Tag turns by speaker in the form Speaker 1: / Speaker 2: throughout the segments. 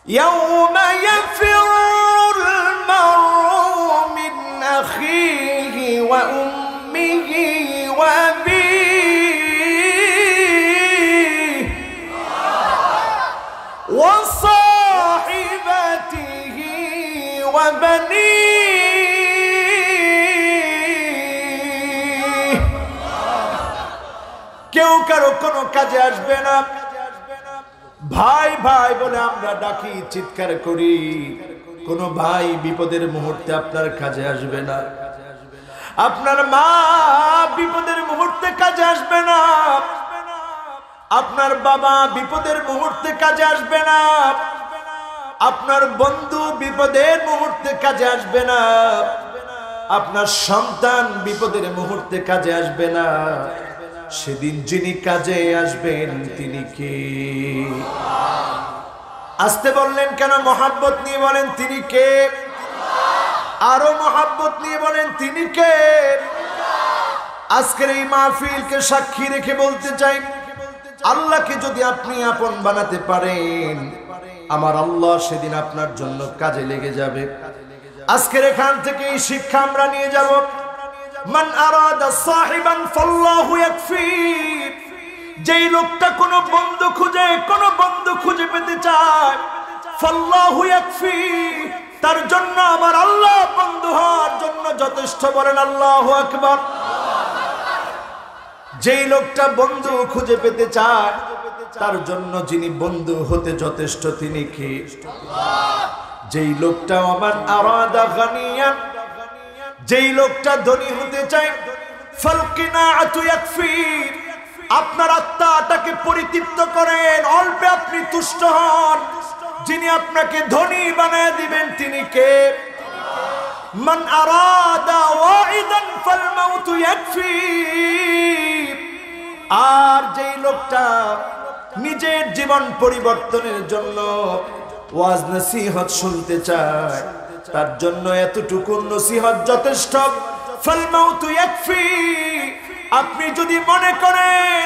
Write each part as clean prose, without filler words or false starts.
Speaker 1: يوم يفر المرء من أخيه وأمه وأبيه وصاحبته وبنيه কেউ কারো কোনো কাজে আসবে না। ভাই ভাই বলে আমরা ডাকি, চিৎকার করি, কোন ভাই বিপদের মুহূর্তে আপনার কাজে আসবে না। আপনার মা বিপদের মুহূর্তে কাজে আসবে না। আপনার বাবা বিপদের মুহূর্তে কাজে আসবে না। আপনার বন্ধু বিপদের মুহূর্তে কাজে আসবে না। আপনার সন্তান বিপদের মুহূর্তে কাজে আসবে না। সেদিন যিনি কাজে আসবেন তিনি কে? আসতে বললেন কেন? মহাব্বত নিয়ে বলেন তিনি কে? আরো মহাব্বত নিয়ে বলেন তিনি কে? আজকের এই মাহফিলকে সাক্ষী রেখে বলতে চাই, আল্লাহকে যদি আপনি আপন বানাতে পারেন, আমার আল্লাহ সেদিন আপনার জন্য কাজে লেগে যাবে। আজকের এখান থেকে এই শিক্ষা আমরা নিয়ে যাব, মান আরাদা সাহিবান ফাল্লাহু ইয়াকফি। যেই লোকটা কোনো বন্ধু খুঁজে পেতে চায়, ফাল্লাহু ইয়াকফি, তার জন্য আমার আল্লাহ বন্ধু হওয়ার জন্য যথেষ্ট। বলেন আল্লাহু আকবার। যেই লোকটা বন্ধু খুঁজে পেতে চায়, তার জন্য যিনি বন্ধু হতে যথেষ্ট তিনি কে? যেই লোকটা আমার আরাদা গানিয়ান, যেই লোকটা ধনী হতে চায়, ফালকিনাআতু ইয়াকফি, আপনার আত্মাটাকে পরিতৃপ্ত করেন, অল্পে আপনি তুষ্ট হন, যিনি আপনাকে ধনী বানায় দিবেন তিনি কে? মান আরাদা ওয়াইদান ফালমাউতু ইয়াকফি। আর যেই লোকটা নিজের জীবন পরিবর্তনের জন্য ওয়াজ নসিহত শুনতে চায়, তার জন্য এতটুকু নসিহত যথেষ্ট। ফালমাউতু ইয়াকফি। আপনি যদি মনে করেন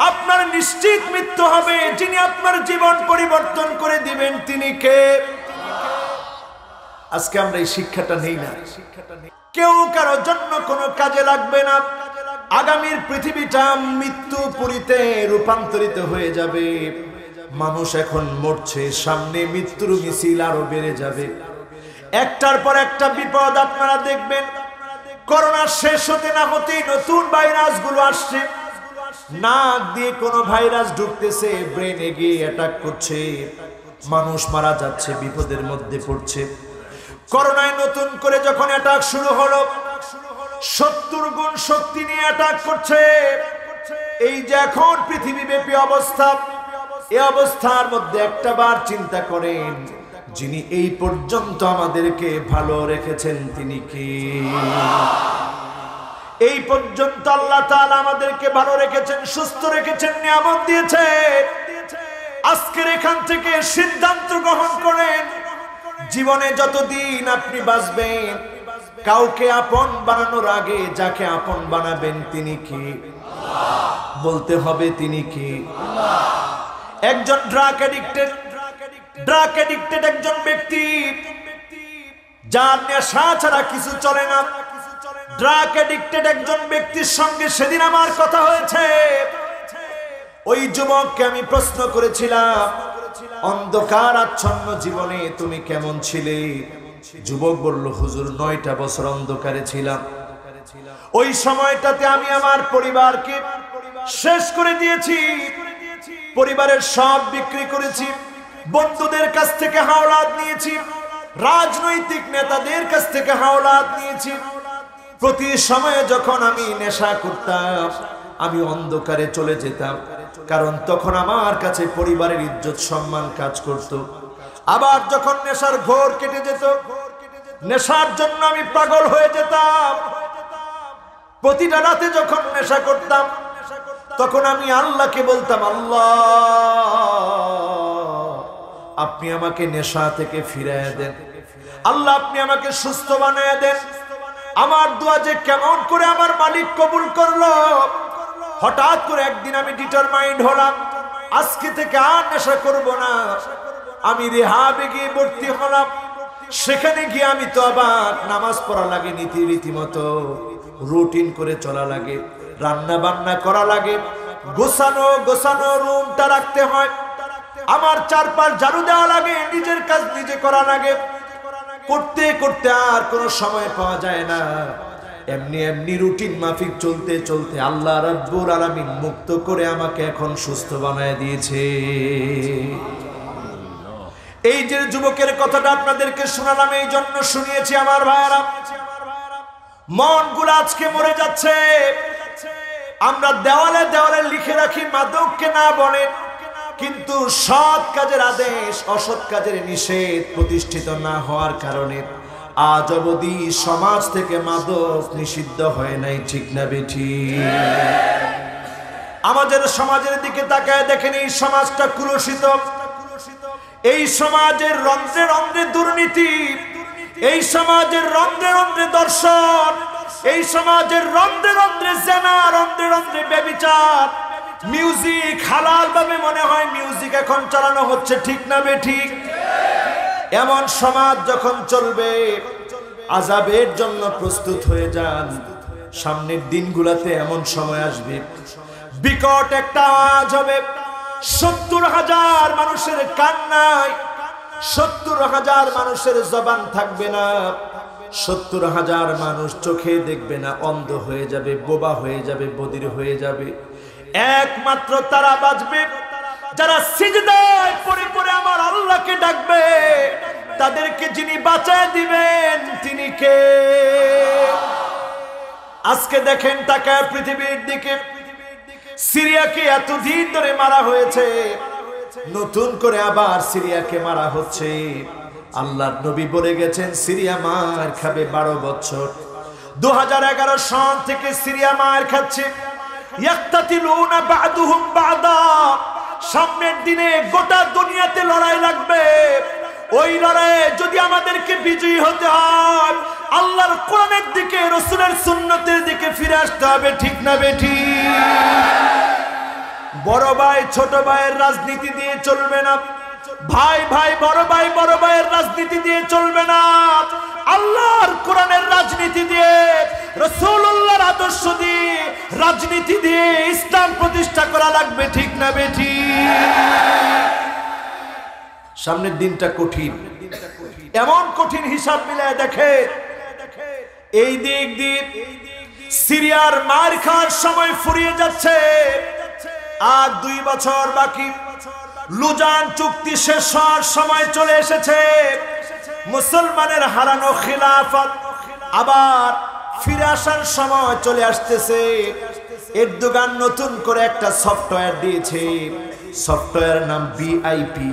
Speaker 1: আপনার নিশ্চিত মৃত্যু হবে, যিনি আপনার জীবন পরিবর্তন করে দিবেন তিনি কে? আজকে আমরা এই শিক্ষাটা নেই না। কেউ কারোর জন্য কোনো কাজে লাগবে না। আগামীর পৃথিবীটা মৃত্যুপুরীতে রূপান্তরিত হয়ে যাবে। মানুষ এখন মরছে, সামনে মৃত্যুর মিছিল আরো বেড়ে যাবে। একটার পর একটা বিপদ আপনারা দেখবেন। করোনা শেষ হতে না হতেই নতুন ভাইরাস গুলো আসছে। নাক দিয়ে কোনো ভাইরাস ঢুকতেছে, ব্রেনে গিয়ে অ্যাটাক করছে, মানুষ মারা যাচ্ছে, বিপদের মধ্যে পড়ছে। করোনায় নতুন করে যখন অ্যাটাক শুরু হলো, 70 গুণ শক্তি নিয়ে অ্যাটাক করছে। এই যে এখন পৃথিবীব্যাপী অবস্থা, এই অবস্থার মধ্যে একটা বার চিন্তা করেন, যিনি এই পর্যন্ত আমাদেরকে ভালো রেখেছেন তিনি কে? এই পর্যন্ত আল্লাহ তাআলা আমাদেরকে ভালো রেখেছেন, সুস্থ রেখেছেন, নিয়ামত দিয়েছেন। আজকের এখান থেকে সিদ্ধান্ত গ্রহণ করেন, জীবনে যতদিন আপনি বাঁচবেন, কাউকে আপন বানানোর আগে যাকে আপন বানাবেন তিনি কে? বলতে হবে তিনি কে? একজন ড্রাগ এডিক্টেড একজন ব্যক্তি, যার নেশা ছাড়া কিছু চলে না। ড্রাগ এডিক্টেড একজন ব্যক্তির সঙ্গে সেদিন আমার কথা হয়েছে। ওই যুবককে আমি প্রশ্ন করেছিলাম, অন্ধকার আচ্ছন্ন জীবনে তুমি কেমন ছিলে? যুবক বলল, হুজুর 9টা বছর অন্ধকারে ছিলাম। ওই সময়টাতে আমি আমার পরিবারকে শেষ করে দিয়েছি, পরিবারের সব বিক্রি করেছি, বন্ধুদের কাছ থেকে হাওলাত নিয়েছি, রাজনৈতিক নেতাদের কাছ থেকে হাওলাত নিয়েছি। প্রতি সময়ে যখন আমি নেশা করতাম, আমি অন্ধকারে চলে যেতাম, কারণ তখন আমার কাছে পরিবারের ইজ্জত সম্মান কাজ করত। আবার যখন নেশার ঘোর কেটে যেত, নেশার জন্য আমি পাগল হয়ে যেতাম। প্রতিটা রাতে যখন নেশা করতাম, তখন আমি আল্লাহকে বলতাম, আল্লাহ আপনি আমাকে নেশা থেকে ফিরিয়ে দেন, আল্লাহ আপনি আমাকে সুস্থ বানিয়ে দেন। আমার দোয়া যে কেমন করে আমার মালিক কবুল করলো। হঠাৎ করে একদিন আমি ডিটারমাইন্ড হলাম, আজকে থেকে আর নেশা করব না। আমি রেহাবে গিয়ে ভর্তি হলাম। সেখানে গিয়ে আমি তো আবার নামাজ পড়া লাগে, রীতিমতো রুটিন করে চলা লাগে, রান্না বান্না করা লাগে, গোছানো রুমটা রাখতে হয়, আমার চারপাশ ঝাড়ু দেওয়া লাগে, নিজের কাজ নিজে করা লাগে। করতে করতে আর কোনো সময় পাওয়া যায় না। এমনি রুটিন মাফিক চলতে চলতে আল্লাহ রাব্বুল আলামিন মুক্ত করে আমাকে এখন সুস্থ বানায় দিয়েছে। এই যে যুবকের কথাটা আপনাদেরকে শোনালাম, এই জন্য শুনিয়েছি আমার ভাইয়েরা, মনগুলো আজকে মরে যাচ্ছে। আমরা দেওয়ালে দেওয়ালে লিখে রাখি মাদককে না বলে, কিন্তু সৎ কাজের আদেশ অসৎ কাজের নিষেধ প্রতিষ্ঠিত না হওয়ার কারণে আজ অবধি সমাজ থেকে মাদক নিষিদ্ধ হয় নাই। ঠিক না বেঠিক? আমাদের সমাজের দিকে তাকায় দেখেন, এই সমাজটা কুলসিত। এই সমাজের রন্ধ্রে রন্ধ্রে দুর্নীতি, এই সমাজের রন্ধ্রে রন্ধ্রে দর্শন, এই সমাজের রন্ধ্রে রন্ধ্রে জেনা, রন্ধ্রে রন্ধ্রে ব্যভিচার। মিউজিক হালাল ভাবে মনে হয় মিউজিক এখন চালানো হচ্ছে। ঠিক না বেঠিক? এমন সমাজ যখন চলবে, আযাবের জন্য প্রস্তুত হয়ে যান। সামনের দিনগুলোতে এমন সময় আসবে, বিকট একটা আওয়াজ হবে, ৭০,০০০ মানুষের কান্নায় ৭০,০০০ মানুষের জবান থাকবে না, ৭০,০০০ মানুষ চোখে দেখবে না, অন্ধ হয়ে যাবে, বোবা হয়ে যাবে, বধির হয়ে যাবে। একমাত্র তারা বাঁচবে যারা সিজদায় পড়ে পড়ে আমার আল্লাহকে ডাকবে। তাদেরকে যিনি বাঁচায় দিবেন তিনি কে? আজকে দেখেন তাকায় পৃথিবীর দিকে, সিরিয়াকে এতদিন ধরে মারা হয়েছে, নতুন করে আবার সিরিয়াকে মারা হচ্ছে। আল্লাহর নবী বলে গেছেন সিরিয়া মার খাবে 12 বছর। 2011 সাল থেকে সিরিয়া মার খাচ্ছে। ইয়াক্তাতিলুনা বা'দুহুম বা'দা, সামনের দিনে গোটা দুনিয়াতে লড়াই লাগবে। ওই লড়াইয়ে যদি আমাদেরকে বিজয়ী হতে হয়, আল্লাহর কোরআনের দিকে, রাসূলের সুন্নতের দিকে ফিরে আসতে হবে। ঠিক না বেঠিক? বড় ভাই ছোট ভাইয়ের রাজনীতি দিয়ে চলবে না, ভাই বড় ভাইয়ের রাজনীতি দিয়ে চলবে না। আল্লাহর কোরআনের রাজনীতি দিয়ে, রাসূলুল্লাহর আদর্শ দিয়ে, রাজনীতি দিয়ে ইসলাম প্রতিষ্ঠা করা লাগবে। ঠিক না বেঠিক? সামনের দিনটা কঠিন, এমন কঠিন হিসাব মিলায় দেখে। এই দিক দিয়ে সিরিয়ার মার খাওয়ার সময় ফুরিয়ে যাচ্ছে, আর 2 বছর বাকি। লুজান চুক্তি শেষ হওয়ার সময় চলে এসেছে। মুসলমানের হারানো খিলাফত আবার ফিরে আসার সময় চলে আসতেছে। এরদোগান নতুন করে একটা সফটওয়্যার দিয়েছে, সফটওয়্যারের নাম বিআইপি।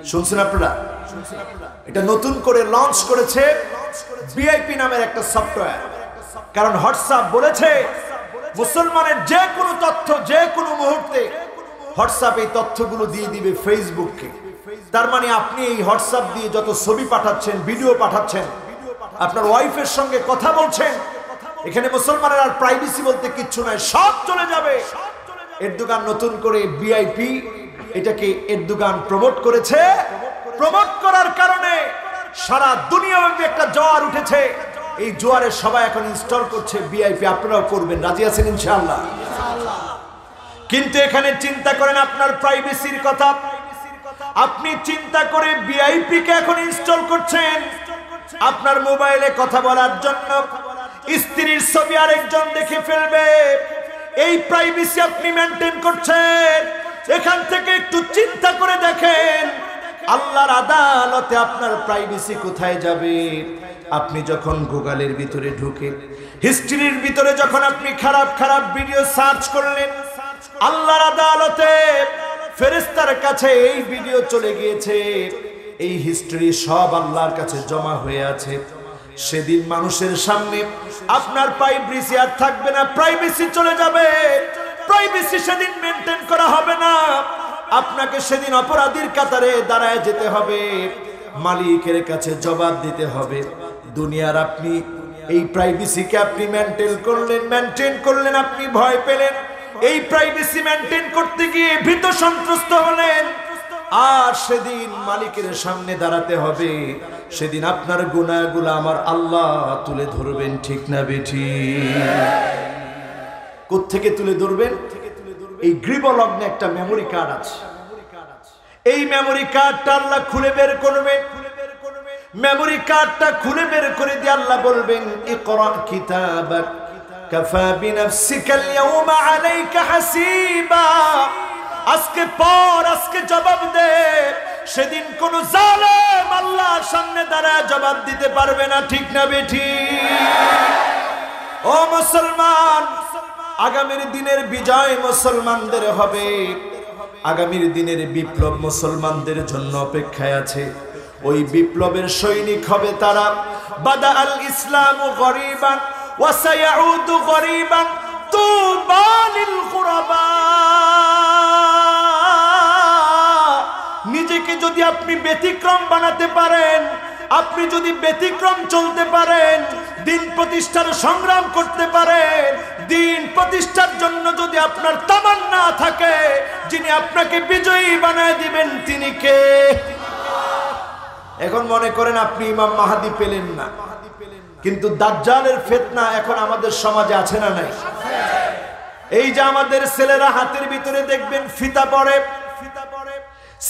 Speaker 1: শুনছেন আপনারা? এটা নতুন করে লঞ্চ করেছে বিআইপি নামের একটা সফটওয়্যার। কারণ হোয়াটসঅ্যাপ বলেছে মুসলমানের যে কোনো তথ্য যে কোনো মুহূর্তে হোয়াটসঅ্যাপ এই তথ্যগুলো দিয়ে দিবে ফেসবুককে। তার মানে আপনি এই হোয়াটসঅ্যাপ দিয়ে যত ছবি পাঠাচ্ছেন, ভিডিও পাঠাচ্ছেন, আপনার ওয়াইফের সঙ্গে কথা বলছেন, এখানে মুসলমানের আর প্রাইভেসি বলতে কিচ্ছু নাই, সব চলে যাবে। এরদোগান নতুন করে বিআইপি এটাকে এরদোগান প্রমোট করেছে। প্রমোট করার কারণে সারা দুনিয়াব্যাপী একটা জোয়ার উঠেছে। এই জোয়ারে সবাই এখন ইনস্টল করছে বিআইপি। আপনারাও করবেন, রাজি আছেন ইনশাআল্লাহ? কিন্তু এখানে চিন্তা করেন আপনার প্রাইভেসির কথা। আপনি চিন্তা করে বিআইপি কে এখন ইনস্টল করছেন আপনার মোবাইলে কথা বলার জন্য। স্ত্রীর ছবি আরেকজন দেখে ফেলবে, এই প্রাইভেসি আপনি মেনটেন করছেন। এখান থেকে একটু চিন্তা করে দেখেন আল্লাহর আদালতে আপনার প্রাইভেসি কোথায় যাবে। আপনি যখন গুগলের ভিতরে ঢুকে হিস্ট্রির ভিতরে যখন আপনি খারাপ খারাপ ভিডিও সার্চ করলেন, আল্লাহর আদালতে ফেরেশতার কাছে এই ভিডিও চলে গিয়েছে, এই হিস্ট্রি সব আল্লাহর কাছে জমা হয়ে আছে। সেদিন মানুষের সামনে আপনার প্রাইভেসি আর থাকবে না, প্রাইভেসি চলে যাবে। প্রাইভেসি সেদিন মেনটেন করা হবে না। আপনাকে সেদিন অপরাধীর কাতারে দাঁড়ায় যেতে হবে, মালিকের কাছে জবাব দিতে হবে। দুনিয়ার আপনি এই প্রাইভেসিকে আপনি মেনটেন করলেন, আপনি ভয় পেলেন। এই প্রাইভেসি মেনটেন করতে গিয়ে ভীত সন্ত্রস্ত হলেন। আর সেদিন মালিকের সামনে দাঁড়াতে হবে, সেদিন আপনার গুনাহগুলো আমার আল্লাহ তুলে ধরবেন, ঠিক না বেঠি? কোত্থেকে তুলে ধরবেন? এই গ্রীবলগ্নে একটা মেমোরি কার্ড আছে, এই মেমোরি কার্ডটা আল্লাহ খুলে বের করবেন। মেমোরি কার্ডটা খুলে বের করে দিয়ে আল্লাহ বলবেন, ইকরা কিতাবাক কাফা বিনাফসিকাল ইয়াওমা আলাইকা হাসিবা। আজকে পর, আজকে জবাব দে। সেদিন কোন জালেম আল্লাহর সামনে দাঁড়ায় জবাব দিতে পারবে না, ঠিক না বেঠি? ও মুসলমান, আগামীর দিনের বিজয় মুসলমানদের হবে, আগামীর দিনের বিপ্লব মুসলমানদের জন্য অপেক্ষায় আছে। ওই বিপ্লবের সৈনিক হবে তারা। বাদা আল ইসলামু গরিবান ওয়া সায়াউদু গরিবান তুবা লিল গুরাবা। নিজেকে যদি আপনি ব্যতিক্রম বানাতে পারেন, আপনি যদি ব্যতিক্রম চলতে পারেন, দিন প্রতিষ্ঠার সংগ্রাম করতে পারেন, দিন প্রতিষ্ঠার জন্য যদি আপনার তামান্না থাকে, যিনি আপনাকে বিজয়ী বানায় দিবেন তিনি কে? এখন মনে করেন আপনি ইমাম মাহাদি পেলেন না, কিন্তু দাজ্জালের ফিতনা এখন আমাদের সমাজে আছে না নাই? এই যে আমাদের ছেলেরা হাতের ভিতরে দেখবেন ফিতা পরে,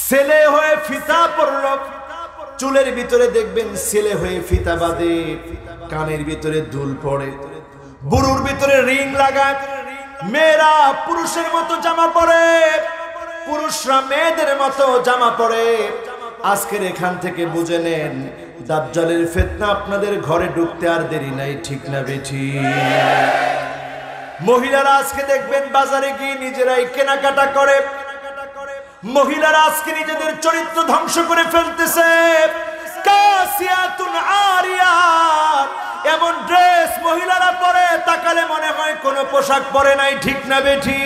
Speaker 1: ছেলে হয়ে ফিতা পরল, চুলের ভিতরে দেখবেন ছেলে হয়ে ফিতা বাঁধে, কানের ভিতরে দুল পড়ে, বুড়োর ভিতরে রিং লাগায়, মেয়েরা পুরুষের মতো জামা পরে, পুরুষরা মেয়েদের মতো জামা পরে। আজকের এখান থেকে বুঝে নেন, দাজ্জালের ফিতনা আপনাদের ঘরে ঢুকতে আর দেরি নাই, ঠিক না বেঠি? মহিলারা আজকে দেখবেন বাজারে গিয়ে নিজেরাই কেনাকাটা করে, মহিলারা আজকে নিজেদের চরিত্র ধ্বংস করে ফেলতেছে। কাসিয়াতুন আরিয়াত, এমন ড্রেস মহিলারা পরে তাকালে মনে হয় কোনো পোশাক পরে নাই, ঠিক না বেঠি?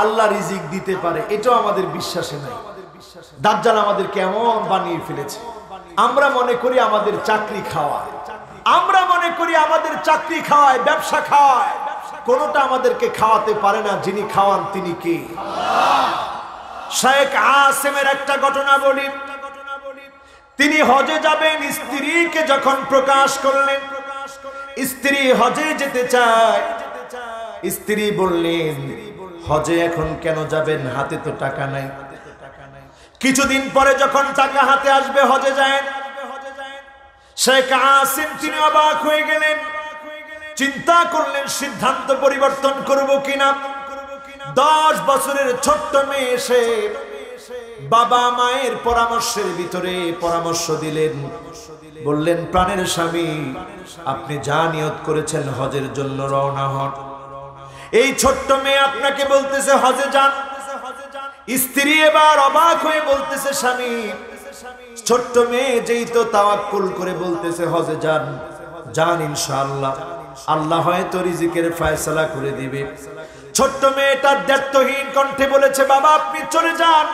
Speaker 1: আল্লাহ রিজিক দিতে পারে, এটাও আমাদের বিশ্বাসে নাই। দাজ্জাল আমাদের কেমন বানিয়ে ফেলেছে। আমরা মনে করি আমাদের চাকরি খাওয়ায়, আমরা মনে করি আমাদের চাকরি খাওয়ায়, ব্যবসা খাওয়ায়। কোনটা আমাদেরকে খাওয়াতে পারে না, যিনি খাওয়ান তিনি কে? শেখ আসেমের একটা ঘটনা বলি। তিনি হজে যাবেন, স্ত্রীকে যখন প্রকাশ করলেন, স্ত্রী হজে যেতে চায়, স্ত্রী বললেন হজে এখন কেন যাবেন, হাতে তো টাকা নাই। কিছুদিন পরে যখন টাকা হাতে আসবে হজে যায়, শেখ আসেম তিনি অবাক হয়ে গেলেন, চিন্তা করলেন সিদ্ধান্ত পরিবর্তন করব কিনা। 10 বছরের ছোট্ট মেয়ে এসে বাবা মায়ের পরামর্শের ভিতরে পরামর্শ দিলেন, বললেন প্রাণের স্বামী আপনি যা নিয়ত করেছেন হজের জন্য রওনা হন। এই ছোট্ট মেয়ে আপনাকে বলতেছে হজে যান। স্ত্রী এবার অবাক হয়ে বলতেছে স্বামী, ছোট্ট মেয়ে যেই তো তাওয়াক্কুল করে বলতেছে হজে যান, যান ইনশাআল্লাহ, আল্লাহ হয়তো রিজিকের ফয়সালা করে দিবে। ছোট্ট মেয়েটার দায়িত্বহীন কণ্ঠে বলেছে বাবা আপনি চলে যান,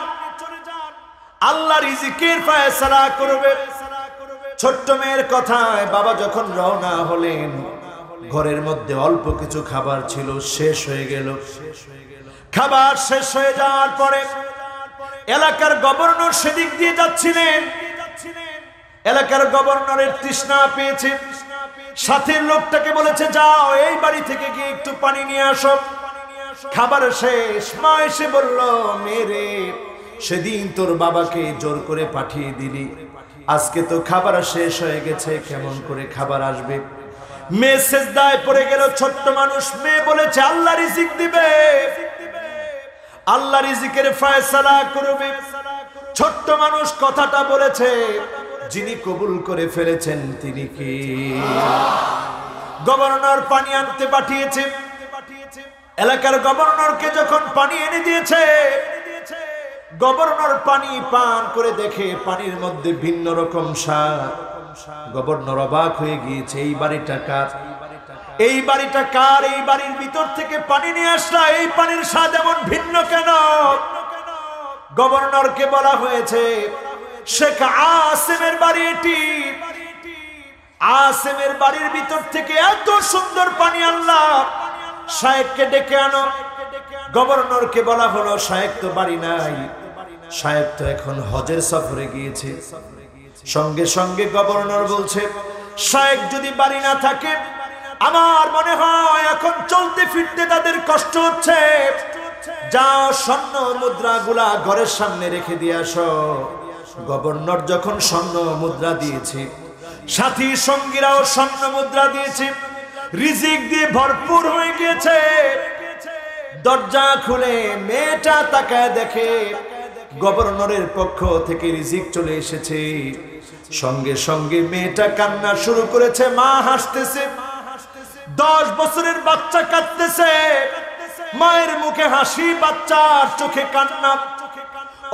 Speaker 1: আল্লাহ রিজিকের ফয়সালা করবে। ছোট্ট মেয়ের কথায় বাবা যখন রওনা হলেন, ঘরের মধ্যে অল্প কিছু খাবার ছিল, শেষ হয়ে গেল। খাবার শেষ হয়ে যাওয়ার পরে এলাকার গভর্নর সেদিক দিয়ে যাচ্ছিলেন। এলাকার গভর্নরের তৃষ্ণা পেয়েছে, সাথের লোকটাকে বলেছে যাও এই বাড়ি থেকে গিয়ে একটু পানি নিয়ে আসো। খাবার শেষ, মা এসে বলল মেরে সেদিন তোর বাবাকে জোর করে পাঠিয়ে দিলি, আজকে তো খাবার শেষ হয়ে গেছে, কেমন করে খাবার আসবে? মেয়ে সেজদায় পড়ে গেল। ছোট্ট মানুষ, মেয়ে বলেছে আল্লাহ রিজিক দিবে, আল্লাহ রিজিকের ফয়সালা করবে। ছোট্ট মানুষ কথাটা বলেছে, যিনি কবুল করে ফেলেছেন তিনি কে? গভর্নর পানি আনতে পাঠিয়েছে। এলাকার গভর্নরকে যখন পানি এনে দিয়েছে, গভর্নর পানি পান করে দেখে পানির মধ্যে ভিন্ন রকম স্বাদ। গভর্নর অবাক হয়ে গিয়েছে, এই বাড়িটা কার? এই বাড়িটা কার? এই বাড়ির ভিতর থেকে পানি নিয়ে আসলা, এই পানির স্বাদ এমন ভিন্ন কেন? গভর্নরকে বলা হয়েছে শেখ আসেমের বাড়ি এটি, আসেমের বাড়ির ভিতর থেকে এত সুন্দর পানি আনলাম, শায়েখকে ডেকে আনো। গভর্নরকে বলা হলো সাহেব তো বাড়ি নাই, সাহেব তো এখন হজের সফরে গিয়েছে। সঙ্গে সঙ্গে গভর্নর বলছে, সাহেব যদি বাড়ি না থাকে আমার মনে হয় এখন চলতে ফিরতে তাদের কষ্ট হচ্ছে, যাও স্বর্ণ মুদ্রাগুলা ঘরের সামনে রেখে দিয়ে আসো। গভর্নর যখন স্বর্ণ মুদ্রা দিয়েছে, সাথী সঙ্গীরাও স্বর্ণ মুদ্রা দিয়েছে, রিজিক দিয়ে ভরপুর হয়ে গিয়েছে। দরজা খুলে মেয়েটা তাকায় দেখে গভর্নরের পক্ষ থেকে রিজিক চলে এসেছে। সঙ্গে সঙ্গে মেয়েটা কান্না শুরু করেছে, মা হাসতেছে, 10 বছরের বাচ্চা কাঁদতেছে, মায়ের মুখে হাসি, বাচ্চার চোখে কান্না।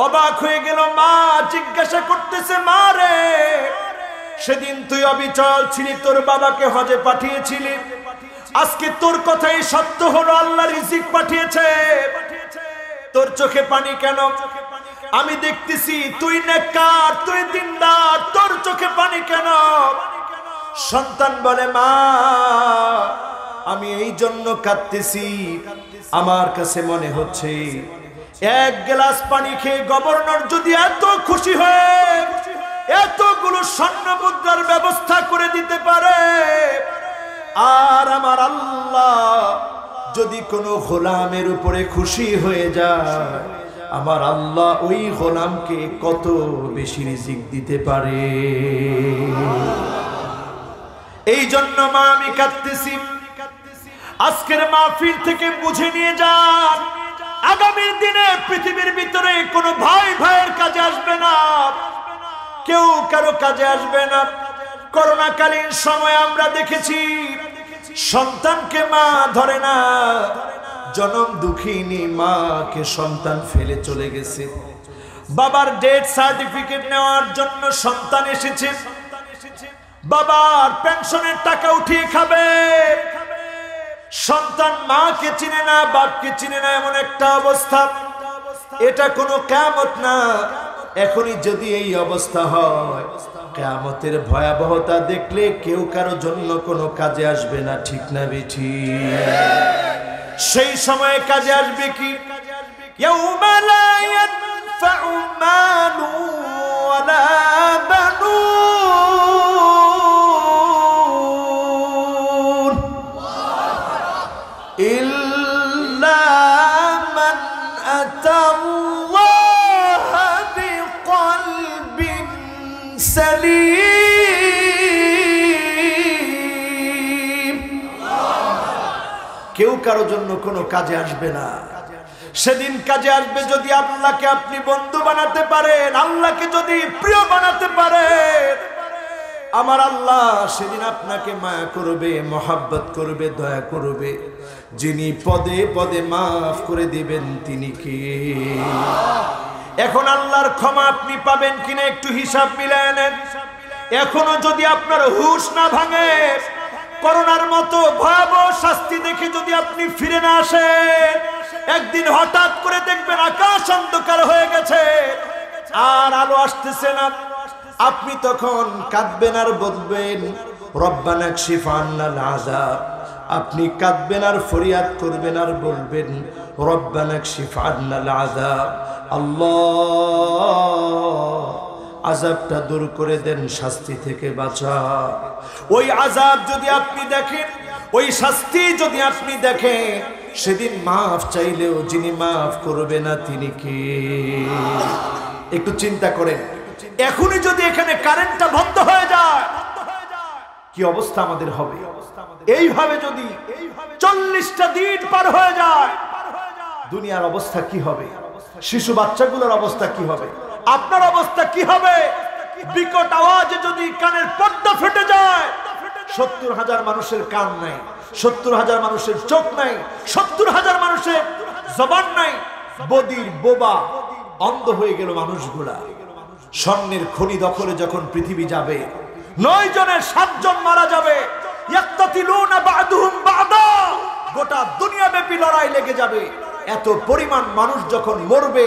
Speaker 1: অবাক হয়ে গেল মা, জিজ্ঞাসা করতেছে, মা রে সেদিন তুই অবিচল ছিলি, তোর বাবাকে হজে পাঠিয়েছিলি, আজকে তোর কথাই সত্য হলো, আল্লাহ রিজিক পাঠিয়েছে, তোর চোখে পানি কেন? আমি দেখতেছি তুই নেককার, তুই দিনদার, তোর চোখে পানি কেন? সন্তান বলে, মা আমি এই জন্য কাঁদতেছি, আমার কাছে মনে হচ্ছে এক গ্লাস পানি খেয়ে গভর্নর যদি এত খুশি হয়ে এতগুলো স্বর্ণ মুদ্রার ব্যবস্থা করে দিতে পারে, আর আমার আল্লাহ যদি কোনো গোলামের উপরে খুশি হয়ে যায়, আমার আল্লাহ ওই গোলামকে কত বেশি রিজিক দিতে পারে। এই জন্য মা আমি কাঁদতেছি। আজকের মাহফিল থেকে বুঝে নিয়ে যান, আগামী দিনে পৃথিবীর ভিতরে কোনো ভাই ভাইয়ের কাজে আসবে না, কেউ কারো কাজে আসবে না। করোনাকালীন সময় আমরা দেখেছি সন্তানকে মা ধরে না, জনম দুঃখিনী মাকে সন্তান ফেলে চলে গেছে। বাবার ডেথ সার্টিফিকেট নেওয়ার জন্য সন্তান এসেছে, বাবার পেনশনের টাকা উঠিয়ে খাবে, সন্তান মাকে চিনে না, বাপকে চিনে না, এমন একটা অবস্থা। এটা কোনো কিয়ামত না, এখনই যদি এই অবস্থা হয়, কিয়ামতের ভয়াবহতা দেখলে কেউ কারো জন্য কোনো কাজে আসবে না, ঠিক না বেঠি? সেই সময়ে কাজে আসবে কি? ইয়াউমা লা ইয়ানফাউ মালু ওয়ালা বানুন ইল্লা মান আতাল্লাহা বিকলবিন সালিম। কেউ কারো জন্য কোনো কাজে আসবে না। সেদিন কাজে আসবে যদি আল্লাহকে আপনি বন্ধু বানাতে পারেন, আল্লাহকে যদি প্রিয় বানাতে পারেন, আমার আল্লাহ সেদিন আপনাকে মায়া করবে, মহাব্বত করবে, দয়া করবে। যিনি পদে পদে মাফ করে দিবেন তিনি কে? এখন আল্লাহর ক্ষমা আপনি পাবেন কিনা একটু হিসাব মিলায় নেন। এখনো যদি আপনার হুঁশ না ভাঙে, করোনার মতো ভয়াবহ শাস্তি দেখে যদি আপনি ফিরে না আসেন, একদিন হঠাৎ করে দেখবেন আকাশ অন্ধকার হয়ে গেছে আর আলো আসতেছে না, আপনি তখন কাঁদবেন আর বলবেন রব্বানা কশিফ আন্নাল আযাব। আপনি কাঁদবেন আর ফরিয়াদ করবেন আর বলবেন রব্বানা কশিফ আন্নাল আযাব। আল্লাহ আযাবটা দূর করে দেন, শাস্তি থেকে বাঁচা। ওই আযাব যদি আপনি দেখেন, ওই শাস্তি যদি আপনি দেখেন, সেদিন মাফ চাইলেও যিনি মাফ করবে না তিনি কে? একটু চিন্তা করেন, এখনই যদি এখানে কারেন্টটা বন্ধ হয়ে যায় কি অবস্থা আমাদের হবে? এইভাবে যদি 40টা দিন পার হয়ে যায়, দুনিয়ার অবস্থা কি হবে? শিশু বাচ্চাগুলোর অবস্থা কি হবে? আপনার অবস্থা কি হবে? বিকট আওয়াজে যদি কানের পর্দা ফেটে যায়, 70,000 মানুষের কান নাই, 70,000 মানুষের চোখ নাই, 70,000 মানুষের জবান নাই, বদির বোবা অন্ধ হয়ে গেল মানুষগুলা। স্বর্ণের খনি দখলে যখন পৃথিবী যাবে, 9 জনের 7 জন মারা যাবে, ইয়াক্তাতিলুনা বা'দুহুম বা'দা, গোটা দুনিয়াব্যাপী লড়াই লেগে যাবে। এত পরিমাণ মানুষ যখন মরবে,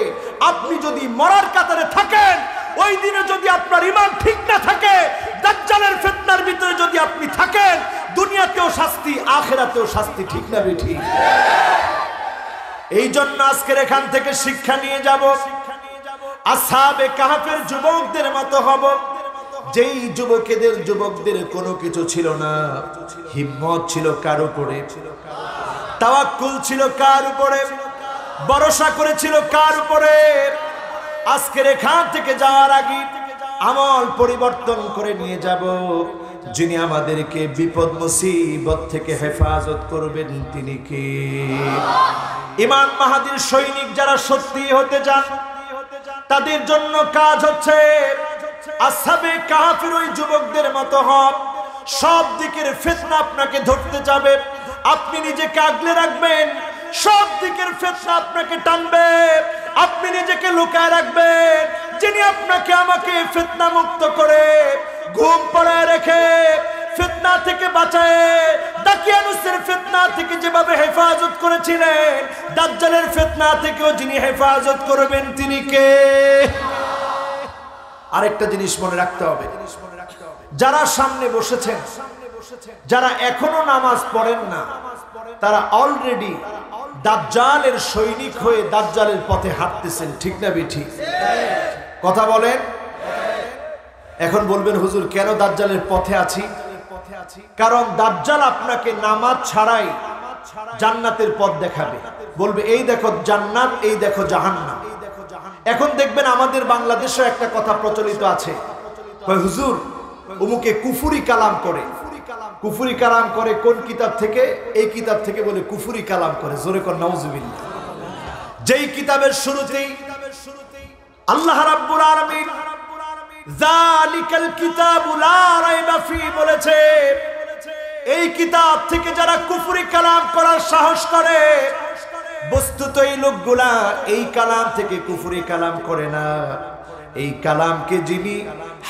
Speaker 1: আপনি যদি মরার কাতারে থাকেন, ওই দিনে যদি আপনার ঈমান ঠিক না থাকে, দাজ্জালের ফিতনার ভিতরে যদি আপনি থাকেন, দুনিয়াতেও শাস্তি, আখিরাতেও শাস্তি, ঠিক না বেঠি? এই জন্য আজকের এখান থেকে শিক্ষা নিয়ে যাব, আসহাবে কাহফের যুবকদের মতো হব, যেই যুবকদের কোনো কিছু ছিল না, হিম্মত ছিল কার উপরে, তাওয়াক্কুল ছিল কার উপরে, ভরসা করেছিল কার উপরে। আজকের এখান থেকে যাওয়ার আগে আমল পরিবর্তন করে নিয়ে যাব, যিনি আমাদেরকে বিপদ মুসিবত থেকে হেফাজত করবেন তিনি কে? ইমাম মাহাদির সৈনিক যারা সত্যি হতে চান তাদের জন্য কাজ হচ্ছে আসহাবে কাহফের ওই যুবকদের মতো হন। সব দিকের ফিতনা আপনাকে ধরতে যাবে, আপনি নিজেকে আগলে রাখবেন। সব দিকের ফিতনা আপনাকে টানবে, আপনি নিজেকে লুকায় রাখবেন। যিনি আপনাকে আমাকে ফিতনা মুক্ত করে ঘুম পড়ায় রেখে ফিতনা থেকে বাঁচায়, দাকিয়ানুসের ফিতনা থেকে যেভাবে হেফাজত করেছিলেন, দাজ্জালের ফিতনা থেকেও যিনি হেফাজত করবেন তিনি কে? আরেকটা জিনিস মনে রাখতে হবে, যারা সামনে বসেছেন, যারা এখনো নামাজ পড়েন না, তারা অলরেডি দাজ্জালের সৈনিক হয়ে দাজ্জালের পথে হাঁটতেছেন, ঠিক না বেঠিক? কথা বলেন। এখন বলবেন হুজুর কেন দাজ্জালের পথে আছি? কারণ দাজ্জাল আপনাকে নামাজ ছাড়াই জান্নাতের পথ দেখাবে, বলবে এই দেখো জান্নাত, এই দেখো জাহান্নাম। এখন দেখবেন আমাদের বাংলাদেশে একটা কথা প্রচলিত আছে, হুজুর উমুকে কুফুরি কালাম করে। কুফুরি কালাম করে কোন কিতাব থেকে? এই কিতাব থেকে বলে কুফুরি কালাম করে। জোরে কর নাউজুবিল্লাহ। যেই কিতাবের শুরুতেই আল্লাহ রাব্বুল আলামিন যালিকাল কিতাবু লা রাইবা ফি বলেছে, এই কিতাব থেকে যারা কুফরি কালাম করার সাহস করে, বস্তুত এই লোকগুলা এই কালাম থেকে কুফরি কালাম করে না। এই কালামকে যিনি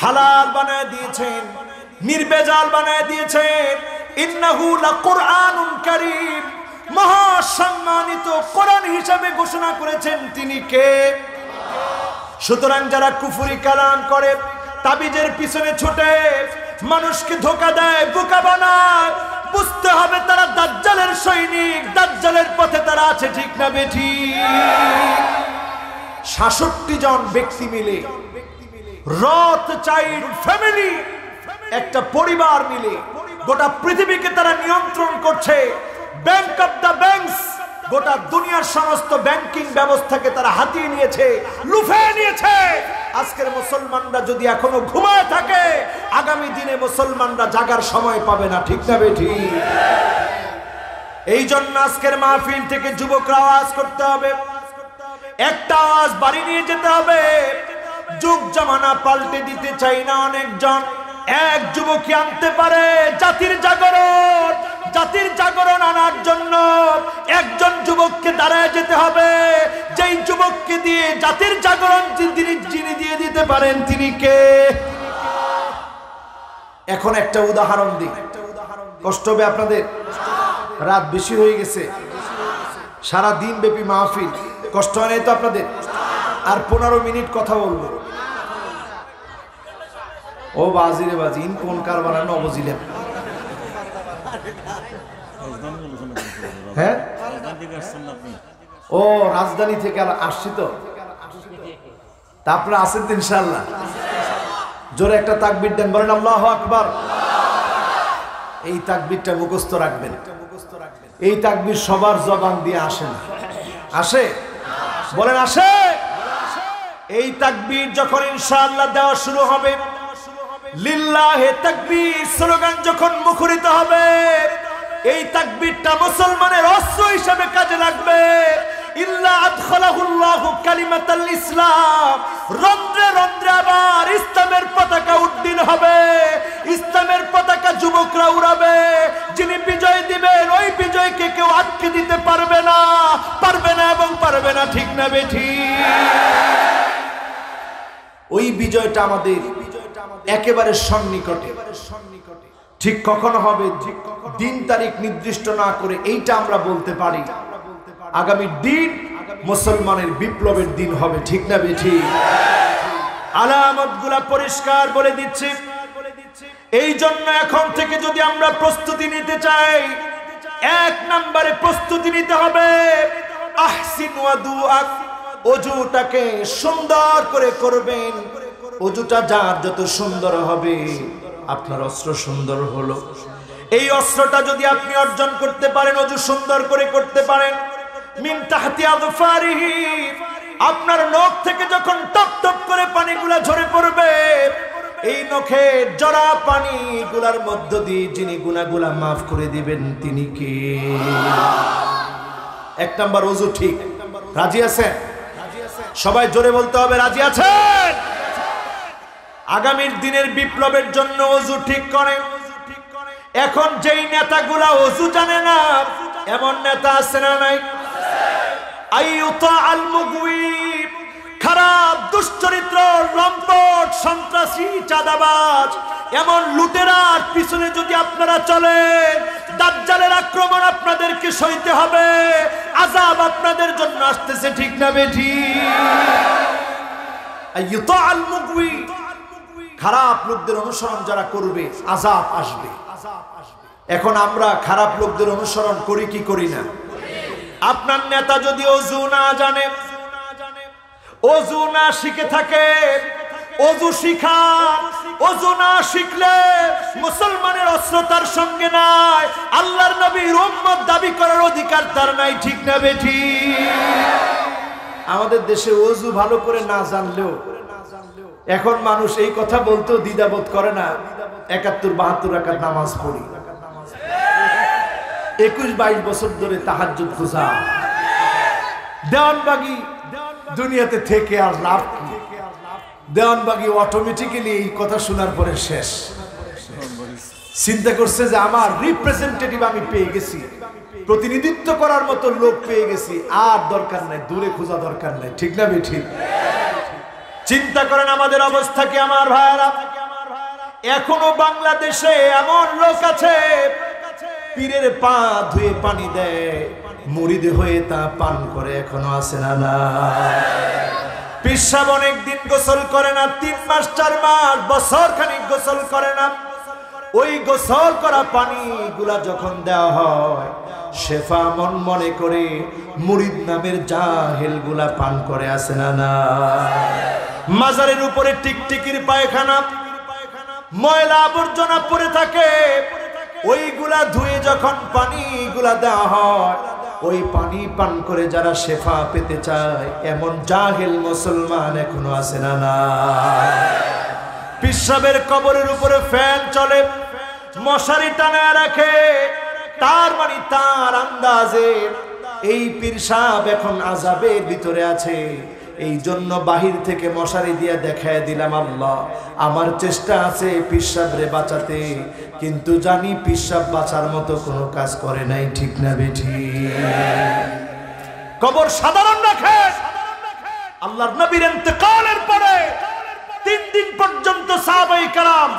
Speaker 1: হালাল বানায় দিয়েছেন, নির্বেজাল বানায় দিয়েছেন, ইন্নাহু লাকুরআনুন কারীম, মহা সম্মানিত কোরআন হিসাবে ঘোষণা করেছেন তিনি কে? সুতরাং যারা কুফরি কালাম করে, তাবিজের পিছনে ছুটে মানুষকে ধোঁকা দেয়, বোকা বানায়, বুঝতে হবে তারা দাজ্জালের সৈনিক, দাজ্জালের পথে তারা আছে, ঠিক না বেঠিক? 66 জন ব্যক্তি মিলে, রথ চাইল্ড ফ্যামিলি, একটা পরিবার মিলে গোটা পৃথিবীকে তারা নিয়ন্ত্রণ করছে। ব্যাংক অফ দ্য ব্যাংকস, গোটা দুনিয়ার সমস্ত ব্যাংকিং ব্যবস্থাকে তারা হাতিয়ে নিয়েছে, লুফে নিয়েছে। আজকের মুসলমানরা যদি এখনো ঘুমায় থাকে, আগামী দিনে মুসলমানরা জাগার সময় পাবে না, ঠিক না বেঠিক? এই জন্য আজকের মাহফিল থেকে যুবকরা আওয়াজ করতে হবে, একটা আওয়াজ বাড়ি নিয়ে যেতে হবে। যুগ জামানা পাল্টে দিতে চাই না অনেকজন, এক যুবকই আনতে পারে জাতির জাগরণ। জাতির জাগরণ আনার জন্য একজন যুবককে দাঁড়ায় যেতে হবে, যেই যুবককে দিয়ে জাতির জাগরণ যিনি দিয়ে দিতে পারেন তিনি কে? এখন একটা উদাহরণ দিই, কষ্ট হবে আপনাদের, রাত বেশি হয়ে গেছে, সারা দিন ব্যাপী মাহফিল, কষ্ট হয় নাই তো আপনাদের? আর 15 মিনিট কথা বলবো। ও বাজি রে বাজি, ইন কোন কারবার ন বুঝিলেন? হ্যাঁ, ও রাজধানী থেকে আসছি তো, আপনারা আছেন তো ইনশাআল্লাহ? জোরে একটা তাকবীর দেন, বলেন আল্লাহু আকবার। এই তাকবীরটা মুখস্থ রাখবেন। এই তাকবীর সবার জবান দিয়ে আসে না, আসে? বলেন আসে? এই তাকবীর যখন ইনশাআল্লাহ দেওয়া শুরু হবে, লিল্লাহে তাকবীর স্লোগান যখন মুখরিত হবে, এই তাকবীরটা মুসলমানের অস্ত্র হিসেবে কাজে লাগবে। ইল্লা আদখালাহুল্লাহু কালিমাতাল ইসলাম, রন্ধ্রে রন্ধ্রে আবার ইসলামের পতাকা উড্ডীন হবে, ইসলামের পতাকা যুবকরা উড়াবে। যিনি বিজয় দিবেন, ওই বিজয়কে কেউ আটকে দিতে পারবে না, পারবে না এবং পারবে না, ঠিক না বেঠিক? ওই বিজয়টা আমাদের একেবারে সন্নিকটে। ঠিক কখন হবে দিন তারিখ নির্দিষ্ট না করে এইটা আমরা বলতে পারি, আগামী দিন মুসলমানের বিপ্লবের দিন হবে, ঠিক না বেঠিক? আলামতগুলা পরিষ্কার বলে দিচ্ছি। এই জন্য এখন থেকে যদি আমরা প্রস্তুতি নিতে চাই, 1 নম্বরে প্রস্তুতি নিতে হবে আহসিন ওয়াদুআক, ওযুটাকে সুন্দর করে করবেন। ওযুটা যার যত সুন্দর হবে আপনার অস্ত্র সুন্দর হলো। এই অস্ত্রটা যদি আপনি অর্জন করতে পারেন, ওযু সুন্দর করে করতে পারেন, মিন তাহতি আযফারিহি, আপনার নখ থেকে যখন টপ টপ করে পানিগুলা ঝরে পড়বে, এই নখের জড়া পানিগুলার মধ্য দিয়ে যিনি গুনাহগুলা মাফ করে দিবেন তিনি কে? এক নাম্বার ওযু ঠিক। রাজি আছেন? সবাই জোরে বলতে হবে, রাজি আছেন? আগামীর দিনের বিপ্লবের জন্য ওযু ঠিক করেন। এখন যেই নেতাগুলা ওযু জানে না, এমন নেতা আছে না নাই? আইয়ুতা আল মুগওয়ি, খারাপ দুশ্চরিত্র, লম্পট, সন্ত্রাসী, চাঁদাবাজ, এমন লুটেরার পিছনে যদি আপনারা চলেন, দাজ্জালের আক্রমণ আপনাদেরকে সইতে হবে, আযাব আপনাদের জন্য আসতেছে, ঠিক না বেঠিক? আইয়ুতা আল মুগওয়ি, খারাপ লোকদের অনুসরণ যারা করবে আযাব আসবে। এখন আমরা খারাপ লোকদের অনুসরণ করি কি করি না? আপনার নেতা যদি ওযু না জানে, ওযু না শিখে থাকে, ওযু শিখান। ওযু না শিখলে মুসলমানের অস্ত্রতার সঙ্গে নাই, আল্লাহর নবীর উম্মত দাবি করার অধিকার তার নাই, ঠিক না বেঠিক? আমাদের দেশে ওযু ভালো করে না জানলেও এখন মানুষ এই কথা বলতেও দ্বিধাবোধ করে না। ৭১-৭২ রাকাত নামাজ পড়ি, ২১-২২ বছর ধরে তাহাজ্জুদ গুজার, দেওয়ানবাগি দুনিয়াতে থেকে আর লাভ কি? দেওয়ানবাগি অটোমেটিক্যালি এই কথা শোনার পরে শেষ। চিন্তা করছে যে আমার রিপ্রেজেন্টেটিভ আমি পেয়ে গেছি, প্রতিনিধিত্ব করার মতো লোক পেয়ে গেছি, আর দরকার নাই, দূরে খোঁজা দরকার নাই, ঠিক না বেঠিক? চিন্তা করেন আমাদের অবস্থা কি আমার ভাইরা? এখনো বাংলাদেশে এমন লোক আছে পীরের পা ধুয়ে পানি দেয়, মুরিদ হয়ে তা পান করে, এখনো আছে না? না, পীর সাহেব অনেকদিন গোসল করে না, ৩ মাস ৪ মাস বছর খানিক গোসল করে না। ওই গোসল করা পানি গুলা যখন দেওয়া হয়, শেফা মন মনে করে মুরিদ নামের জাহেল গুলা পান করে, আছে না? না, মাজারের উপরে টিকটিকির পায়খানা, ময়লা আবর্জনা পড়ে থাকে, ওইগুলা ধুয়ে যখন পানিগুলা দেওয়া হয়, ওই পানি পান করে যারা শেফা পেতে চায়, এমন জাহেল মুসলমান এখনো আছে না? না, পীর সাহেবের কবরের উপরে ফ্যান চলে, মশারি টানায় রাখে, তার মানে তার আন্দাজে এই পীর সাহেব এখন আযাবের ভিতরে আছে। এই জন্য বাহির থেকে মশারি দিয়ে দেখায় দিলাম, আল্লাহ আমার চেষ্টা আছে পীর সাহেবরে বাঁচাতে, কিন্তু জানি পীর সাহেব বাঁচার মতো কোনো কাজ করে নাই, ঠিক না বেঠিক? কবর সাধারণ রাখে। আল্লাহর নবীর ইন্তেকালের পরে 3 দিন পর্যন্ত সাহাবায়ে কেরাম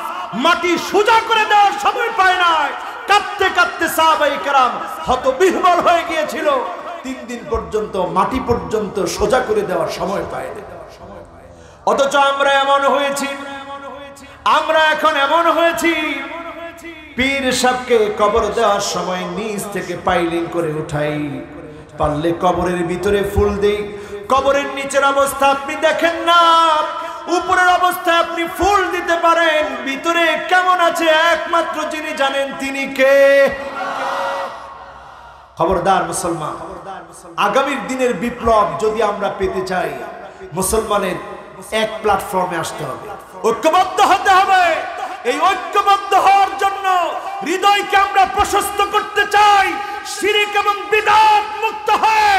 Speaker 1: মাটি সোজা করে দেওয়ার সময় পায় নাই, কাঁদতে কাঁদতে সাহাবায়ে কেরাম হতবিহ্বল হয়ে গিয়েছিল। 3 দিন পর্যন্ত মাটি পর্যন্ত সোজা করে দেওয়ার সময় পায় না। অথচ আমরা এমন হয়েছি, আমরা এখন এমন হয়েছি, পীর সাহেবকে কবর দেওয়ার সময় নিচ থেকে পাইলিং করে উঠাই, পারলে কবরের ভিতরে ফুল দেই। কবরের নিচের অবস্থা আপনি দেখেন না, উপরের অবস্থায় আপনি ফুল দিতে পারেন, ভিতরে কেমন আছে একমাত্র যিনি জানেন তিনি কে? খবরদার মুসলমান, আগামীর দিনের বিপ্লব যদি আমরা পেতে চাই, মুসলমানের এক প্ল্যাটফর্মে আসতে হবে, ঐক্যবদ্ধ হতে হবে। এই ঐক্যবদ্ধ হওয়ার জন্য হৃদয়কে আমরা প্রশস্ত করতে চাই, শিরক এবং বিদআত মুক্ত হয়ে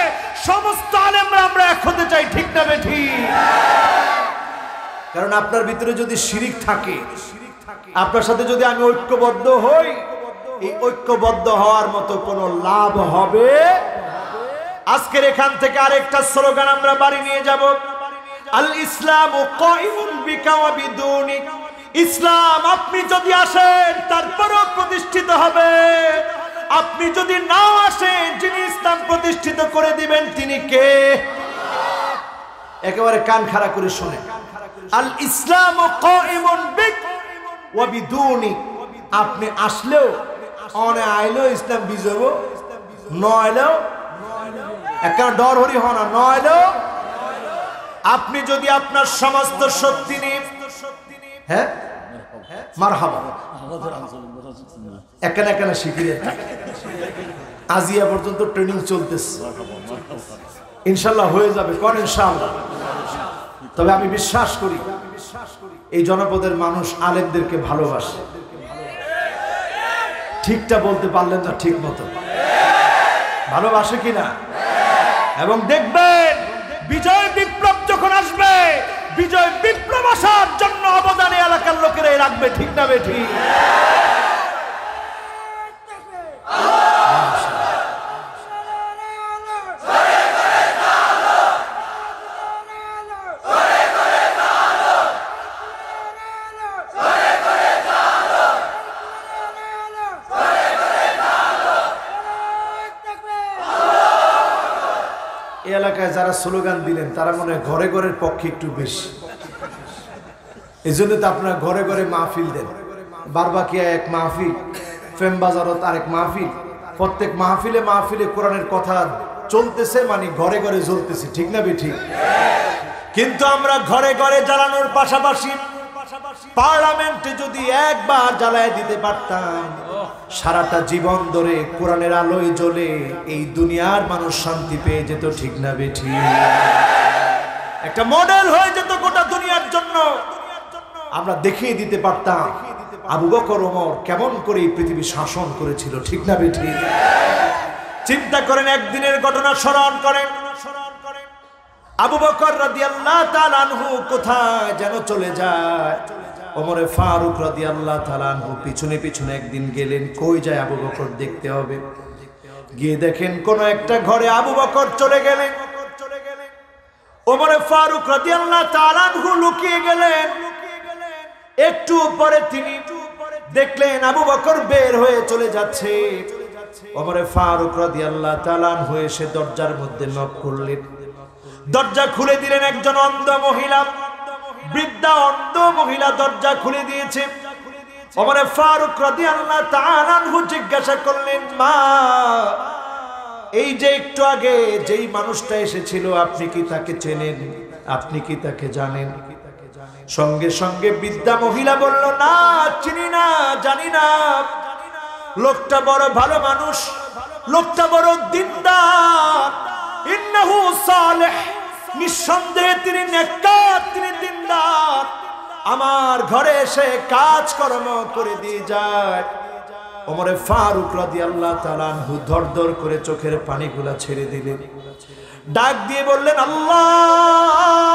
Speaker 1: সমস্ত আলেমরা আমরা এক হতে চাই, ঠিক না বেঠিক? কারণ আপনার ভিতরে যদি শিরক থাকে, আপনার সাথে যদি আমি ঐক্যবদ্ধ হই, এই ঐক্যবদ্ধ হওয়ার মতো কোনো লাভ হবে? আজকের এখান থেকে আরেকটা স্লোগান আমরা বাড়ি নিয়ে যাব, আল ইসলামু কাইমুন বিকা ওয়া বিদুনিক। ইসলাম আপনি যদি আসেন তারপরও প্রতিষ্ঠিত হবে, আপনি যদি না আসেন যিনি ইসলাম প্রতিষ্ঠিত করে দিবেন তিনি কে? একেবারে কান খাড়া করে শুনেন, আল ইসলামু কাইমুন বিক ওয়া বিদুনিক। আপনি আসলেও অনে আইলেও ইসলাম বিজয়, ন আইলেও একটা ডর হরি হন না নয়লো আপনি যদি আপনার সমস্ত শক্তি নিয়ে হ্যাঁ মারহাবা একানা একানা শিখিয়ে আজিয়া পর্যন্ত ট্রেনিং চলতেছে ইনশাল্লাহ হয়ে যাবে কোন ইনশাআল্লাহ। তবে আমি বিশ্বাস করি এই জনপদের মানুষ আলেমদেরকে ভালোবাসে। ঠিকটা বলতে পারলেন না ঠিক মতো ভালোবাসে কিনা? এবং দেখবেন বিজয় বিপ্লব যখন আসবে বিজয় বিপ্লব আসার জন্য অবদানে এলাকার লোকেরাই রাখবে, ঠিক না বেঠিক? এলাকায় যারা স্লোগান দিলেন তারা মনে হয় ঘরে ঘরের পক্ষে একটু বেশি, এই জন্য তো আপনারা ঘরে ঘরে মাহফিল দেন। বারবাকিয়া এক মাহফিল, ফেম বাজারত আরেক মাহফিল, প্রত্যেক মাহফিলে মাহফিলে কোরআনের কথা চলতেছে, মানে ঘরে ঘরে জ্বলতেছে, ঠিক না বেঠিক? কিন্তু আমরা ঘরে ঘরে জ্বালানোর পাশাপাশি পার্লামেন্টে যদি একবার জ্বালায় দিতে পারতাম সারাটা জীবন ধরে কোরআনের আলোয় জ্বলে এই দুনিয়ার মানুষ শান্তি পেয়ে যেত, ঠিক না বেঠিক? একটা মডেল হয়ে যেত গোটা দুনিয়ার জন্য। আমরা দেখিয়ে দিতে পারতাম আবু বকর ওমর কেমন করে এই পৃথিবী শাসন করেছিল, ঠিক না বেঠিক? চিন্তা করেন, একদিনের ঘটনা স্মরণ করেন। আবু বকর রাদিয়াল্লাহু তাআলা আনহু কোথায় যেন চলে যায়, ওমরে ফারুক রাদিয়াল্লাহু তাআলা আনহু পিছনে পিছনে একদিন গেলেন। কই যায় আবু বকর দেখতে হবে, গিয়ে দেখেন কোন একটা ঘরে আবু বকর চলে গেলেন। ওমরে ফারুক রাদিয়াল্লাহু তাআলা আনহু লুকিয়ে গেলেন। একটু পরে তিনি দেখলেন আবু বকর বের হয়ে চলে যাচ্ছে। ওমরে ফারুক রাদিয়াল্লাহু তাআলা আনহু এসে দরজার মধ্যে নক করলেন। দরজা খুলে দিলেন একজন অন্ধ মহিলা, বৃদ্ধা অন্ধ মহিলা দরজা খুলে দিয়েছে। ওমরে ফারুক রাদিয়াল্লাহু তাআলা আনহু জিজ্ঞাসা করলেন, মা, এই যে একটু আগে যেই মানুষটা এসেছিল আপনি কি তাকে চেনেন, আপনি কি তাকে জানেন? সঙ্গে সঙ্গে বৃদ্ধা মহিলা বলল, না, চিনি না, জানি না। লোকটা বড় ভালো মানুষ, লোকটা বড় দিনদার, ইন্নাহু সালেহ, নিঃসন্দেহে তিনি নেককার, তিনি দিনদার, আমার ঘরে এসে কাজকর্ম করে দিয়ে যায়। ওমরে ফারুক রাদিয়াল্লাহু তাআলা আনহু ধরধর করে চোখের পানিগুলা ছেড়ে দিলেন। ডাক দিয়ে বললেন, আল্লাহ,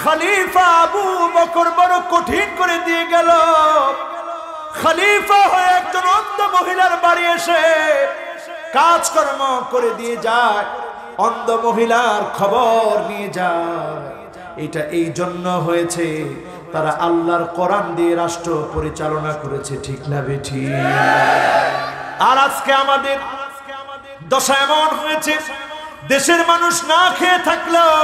Speaker 1: খলিফা আবু বকর বড় কঠিন করে দিয়ে গেল। খলিফা হয়ে একজন অন্ধ মহিলার বাড়ি এসে কাজকর্ম করে দিয়ে যায়, অন্ধ মহিলার খবর নিয়ে যায়। এটা এই জন্য হয়েছে তারা আল্লাহর কোরআন দিয়ে রাষ্ট্র পরিচালনা করেছে, ঠিক না বেঠিক? আর আজকে আমাদের দশা এমন হয়েছে, দেশের মানুষ না খেয়ে থাকলেও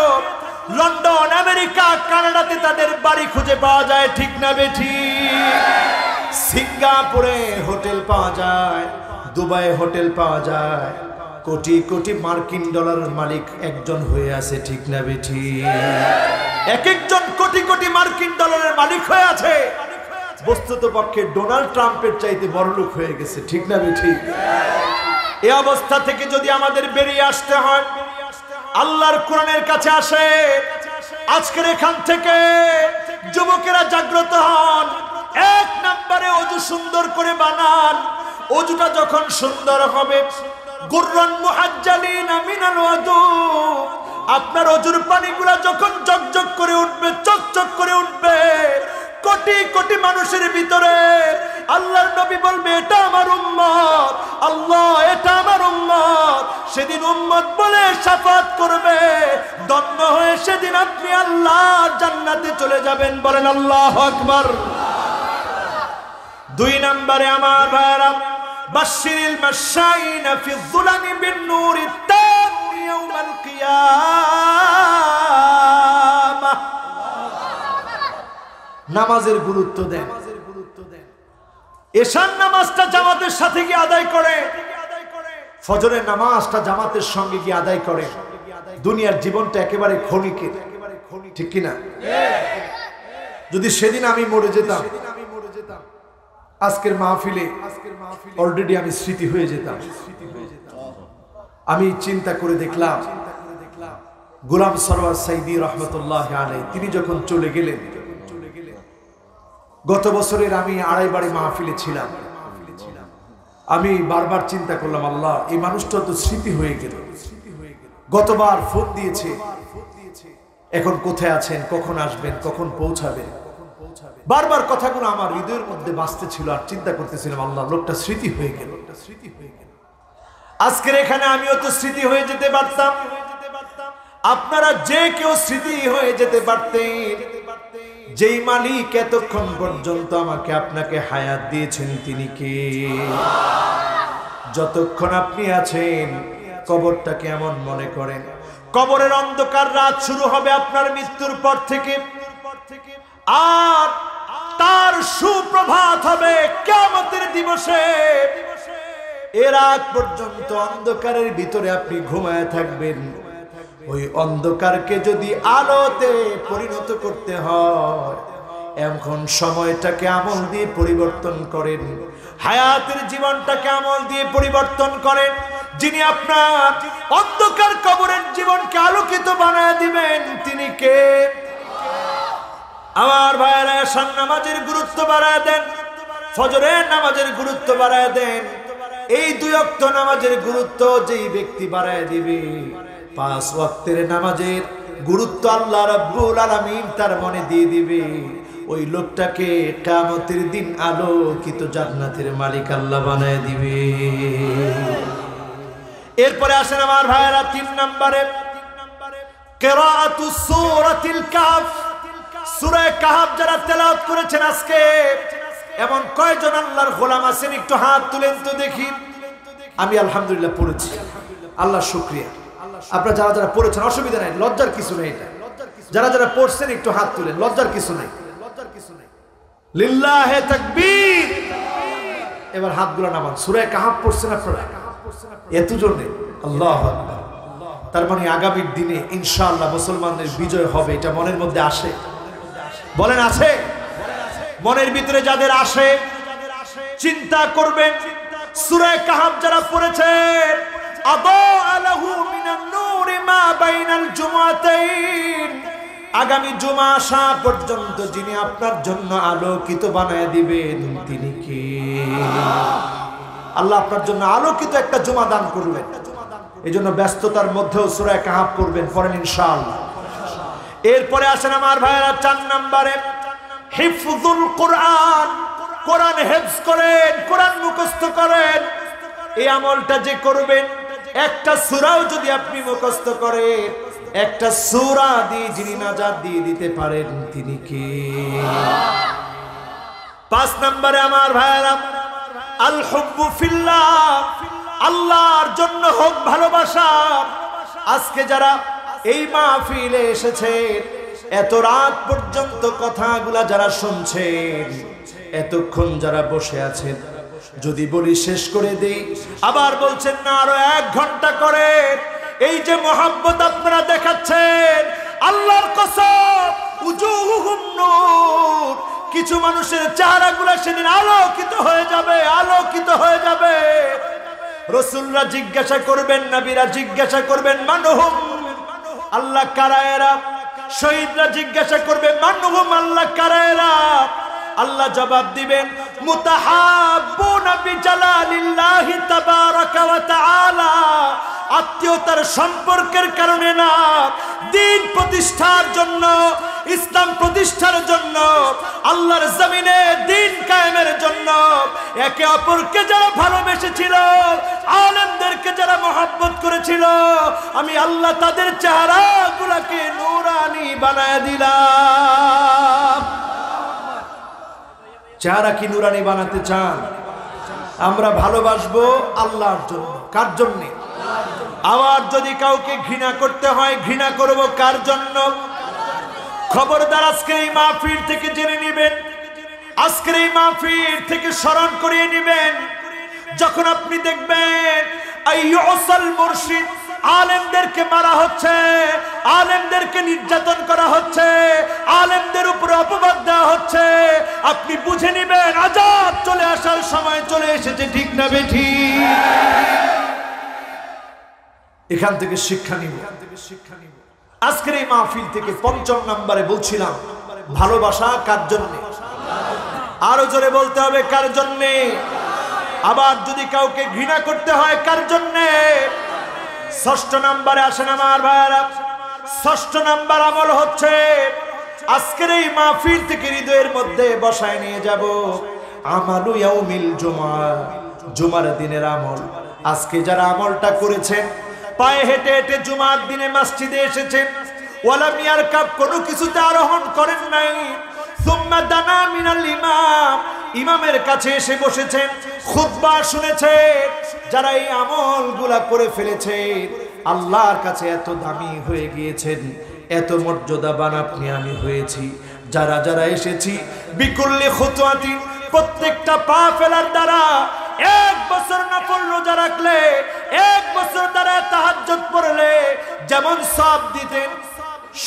Speaker 1: লন্ডন, আমেরিকা, কানাডাতে তাদের বাড়ি খুঁজে পাওয়া যায়, ঠিক না বেঠিক? সিঙ্গাপুরে হোটেল পাওয়া যায়, দুবাই হোটেল পাওয়া যায়, কোটি কোটি মার্কিন ডলারের মালিক একজন হয়ে আছে, ঠিক না বেঠিক? এক একজন কোটি কোটি মার্কিন ডলারের মালিক হয়ে আছে, বস্তুত পক্ষে ডোনাল্ড ট্রাম্পের চাইতে বড়লোক হয়ে গেছে, ঠিক না বেঠিক? এই অবস্থা থেকে যদি আমাদের বেরিয়ে আসতে হয়, আল্লাহর কোরআনের কাছে আসে। আজকের এখান থেকে যুবকেরা জাগ্রত হন। এক নম্বরে ওযু সুন্দর করে বানান। ওযুটা যখন সুন্দর হবে, গুররান মুহাজ্জালিনা মিনাল ওযু, আপনার ওযুর পানিগুলা যখন জকজক করে উঠবে, চকচক করে উঠবে, কোটি কোটি মানুষের ভিতরে আল্লাহর নবী বলবে, এটা আমার উম্মত, আল্লাহ এটা আমার উম্মত। সেদিন উম্মত বলে শাফাত করবে, ধন্য হয়ে সেদিন আপনি আল্লাহর জান্নাতে চলে যাবেন। বলেন আল্লাহু আকবার। দুই নম্বরে আমার ভাইরা, বাশশিরিল মাশাইনা ফি যুলামি বিন নূরি তাম ইয়াউমাল কিয়ামাহ। নামাজের গুরুত্ব দেন। এশার নামাজটা জামাতের সাথে গিয়ে আদায় করে। ফজরের নামাজটা জামাতের সঙ্গে গিয়ে আদায় করেন, দুনিয়ার জীবনটা একেবারে ক্ষণিকের, ঠিক কিনা? যদি সেদিন আমি মরে যেতাম, আজকের মাহফিলে অলরেডি আমি স্মৃতি হয়ে যেতাম। আমি চিন্তা করে দেখলাম গোলাম সরওয়ার সাইদি রহমতুল্লাহ আলাইহি তিনি যখন চলে গেলেন, গত বছরের আমি আড়াইবাড়ি মাহফিলে ছিলাম। আমি বারবার চিন্তা করলাম, আল্লাহ এই মানুষটা তো স্মৃতি হয়ে গেল, গতবার ফোন দিয়েছে, এখন কোথায় আছেন, কখন আসবেন, কখন পৌঁছাবেন, বারবার কথাগুলো আমার হৃদয়ের মধ্যে বাজতে ছিল। আর চিন্তা করতেছিলাম, আল্লাহ লোকটা স্মৃতি হয়ে গেল। আজকের এখানে আমিও তো স্মৃতি হয়ে যেতে পারতাম, আপনারা যে কেউ স্মৃতি হয়ে যেতে পারতেন। যেই মালিক এতক্ষণ পর্যন্ত আমাকে আপনাকে হায়াত দিয়েছেন তিনি কে? যতক্ষণ আপনি আছেন কবরটাকে এমন মনে করেন, কবরের অন্ধকার রাত শুরু হবে আপনার মৃত্যুর পর থেকে, আর তার সুপ্রভাত হবে কিয়ামতের দিবসে। এর আগ পর্যন্ত অন্ধকারের ভিতরে আপনি ঘুমায় থাকবেন। ওই অন্ধকারকে যদি আলোতে পরিণত করতে হয়, এখন সময়টাকে আমল দিয়ে পরিবর্তন করেন, হায়াতের জীবনটাকে আমল দিয়ে পরিবর্তন করেন। যিনি আপনার অন্ধকার কবরের জীবনকে আলোকিত বানায় দিবেন তিনি কে? আমার ভাইয়েরা, এশার নামাজের গুরুত্ব বাড়ায় দেন, ফজরের নামাজের গুরুত্ব বাড়ায় দেন। এই 2 ওয়াক্ত নামাজের গুরুত্ব যেই ব্যক্তি বাড়ায় দিবে, 5 ওয়াক্তের নামাজের গুরুত্ব আল্লাহ রাব্বুল আলামিন তার মনে দিয়ে দিবে। ওই লোকটাকে কিয়ামতের দিন আলোকিত জান্নাতের মালিক আল্লাহ বানায় দিবে। এরপরে আসেন আমার ভাইয়েরা 3 নম্বরে কিরাআতুস সূরাতিল কাহফ। সূরা কাহফ যারা তেলাওয়াত করেছেন আজকে, এমন কয়জন আল্লাহর গোলাম আছেন একটু হাত তুলেন তো দেখি। আমি আলহামদুলিল্লাহ পড়েছি, আল্লাহ শুকরিয়া। আপনারা যারা যারা পড়েছেন অসুবিধা নাই, লজ্জার কিছু নেই। এটা যারা যারা পড়ছেন একটু হাত তুলেন, লজ্জার কিছু নাই। লিল্লাহে তাকবীর। এবার হাতগুলো নামান। সূরা কাহফ পড়ছেন আপনারা এত জোরে, আল্লাহু আকবার। তার মানে আগামী দিনে ইনশাআল্লাহ মুসলমানদের বিজয় হবে, এটা মনের মধ্যে আসে? বলেন আছে? মনের ভিতরে যাদের আসে চিন্তা করবেন, সূরা কাহফ যারা পড়েছেন, আদাআ লাহু মিনান নূরি মা বাইনাল জুমাতাইন, আগামী জুমা আসা পর্যন্ত যিনি আপনার জন্য আলোকিত বানায় দিবেন তিনি কে? আল্লাহ আপনার জন্য আলোকিত একটা জুমা দান করবেন। এই জন্য ব্যস্ততার মধ্যেও সূরা কাহফ পড়বেন, পড়েন ইনশাআল্লাহ। এরপরে আসেন আমার ভাইয়েরা 4 নম্বরে হিফজুল কোরআন। কোরআন হেফজ করেন, কোরআন মুখস্থ করেন। এই আমলটা যে করবেন, একটা সূরাও যদি আপনি মুখস্থ করেন, একটা সূরা দিয়ে যিনি নাজাত দিয়ে দিতে পারেন তিনি কে? 5 নম্বরে আমার ভাইয়েরা আল হুব্বু ফিল্লাহ, আল্লাহর জন্য হোক ভালোবাসা। আজকে যারা এই মাহফিলে এসেছেন, এত রাত পর্যন্ত কথাগুলা যারা শুনছেন, এতক্ষণ যারা বসে আছেন, যদি বলি শেষ করে দেই, আবার বলছেন না আরো 1 ঘন্টা করে। এই যে মোহাব্বত আপনারা দেখাচ্ছেন, আল্লাহর কসম, উজুহুহুম নূর, কিছু মানুষের চেহারাগুলো সেদিন আলোকিত হয়ে যাবে, আলোকিত হয়ে যাবে। রাসূলরা জিজ্ঞাসা করবেন, নবীরা জিজ্ঞাসা করবেন, মানহুম, আল্লাহ কারা এরা? শহীদরা জিজ্ঞাসা করবে, মানহুম, আল্লাহ কারা এরা? আল্লাহ জবাব দিবেন, মুতাহাব্বুনা বিজালালিল্লাহি তাবারাকা ওয়া তাআলা, আত্মীয়তার সম্পর্কের কারণে না, দিন প্রতিষ্ঠার জন্য, ইসলাম প্রতিষ্ঠার জন্য, আল্লাহর জমিনে দিন কায়েমের জন্য একে অপরকে যারা ভালোবেসেছিল, আলেমদেরকে যারা মহব্বত করেছিল, আমি আল্লাহ তাদের চেহারাগুলোকে নূরানি বানায় দিলাম। চেহারা কি নূরানি বানাতে চান? আমরা ভালোবাসবো আল্লাহর জন্য। কার জন্য? আবার যদি কাউকে ঘৃণা করতে হয়, ঘৃণা করব কার জন্য? খবরদার আজকের এই মাহফিল থেকে জেনে নেবেন, আজকের এই মাহফিল থেকে স্মরণ করিয়ে নেবেন, যখন আপনি দেখবেন আইয়ুসাল মুরশিদ, আলেমদেরকে মারা হচ্ছে, আলেমদেরকে নির্যাতন করা হচ্ছে, আলেমদের উপরে অপবাদ দেওয়া হচ্ছে। আপনি বুঝে নেবেন আযাব চলে আসার সময় চলে এসেছে, ঠিক না বেঠিক? এখান থেকে শিক্ষা নিব। আজকের এই মাহফিল থেকে ৫ম নম্বরে বলছিলাম, ভালোবাসা কার জন্য? আরো জোরে বলতে হবে, কার জন্য? আবার যদি কাউকে ঘৃণা করতে হয়, কার জন্য? ৬ষ্ঠ নম্বরে আসেন আমার ভাইরা। ৬ষ্ঠ নম্বর আমল হচ্ছে, আজকের এই মাহফিল থেকে হৃদয়ের মধ্যে বসায় নিয়ে যাব আমালু ইয়াউমিল জুমআ, জুমার দিনের আমল। আজকে যারা আমলটা করেছেন, পায়ে হেঁটে হেঁটে জুমার দিনে মসজিদে এসেছেন, ওয়ালাম ইয়ারকাব, কোনো কিছুতে আরোহণ করেন নাই, সুম্মা দানা মিনাল ইমাম, ইমামের কাছে এসে বসেছেন, খুতবা শুনেছেন, যারা এই আমলগুলা করে ফেলেছে, আল্লাহর কাছে এত দামি হয়ে গিয়েছেন, এত মর্যাদাবান আপনি আমি হয়েছি। যারা যারা এসেছি, বিকুল্লি খুতওয়াতিন, প্রত্যেকটা পা ফেলার দ্বারা, ১ বছর নফল রোজা রাখলে, ১ বছর দ্বারা তাহাজ্জুদ পড়লে যেমন সওয়াব দিতেন,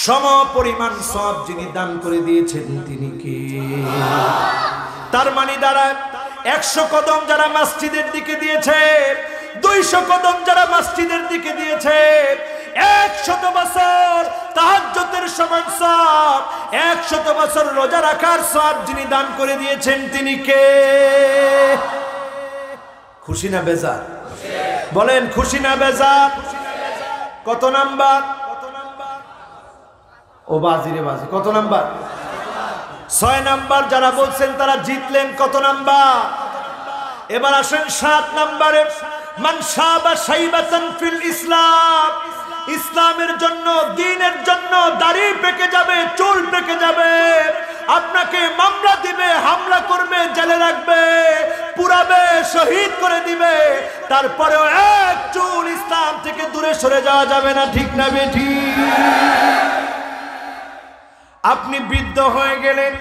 Speaker 1: সম পরিমাণ সওয়াব যিনি দান করে দিয়েছেন তিনি কে? তার মানে দ্বারা ১০০ কদম যারা মসজিদের দিকে দিয়েছে, ২০০ কদম যারা মসজিদের দিকে দিয়েছে, ১০০ বছর তাহাজ্জুদের সমান সওয়াব, ১০০ বছর রোজা রাখার সওয়াব যিনি দান করে দিয়েছেন তিনি কে? খুশি না বেজার? বলেন খুশি না বেজার? কত নাম্বার? ও বাজিরে বাজি, কত নাম্বার? ৬ নাম্বার। যারা বলছেন তারা জিতলেন, কত নাম্বার? এবার আসেন ৭ নাম্বারে, মান শাবা শাইবাতান ফিল ইসলাম, ইসলামের জন্য, দ্বীনের জন্য দাড়ি পেকে যাবে, চুল পেকে যাবে, আপনাকে মামলা দিবে, হামলা করবে, জেলে রাখবে, পুরাবে, শহীদ করে দিবে, তারপরেও এক চুল ইসলাম থেকে দূরে সরে যাওয়া যাবে না, ঠিক না বেঠিক? আপনি বৃদ্ধ হয়ে গেলেন,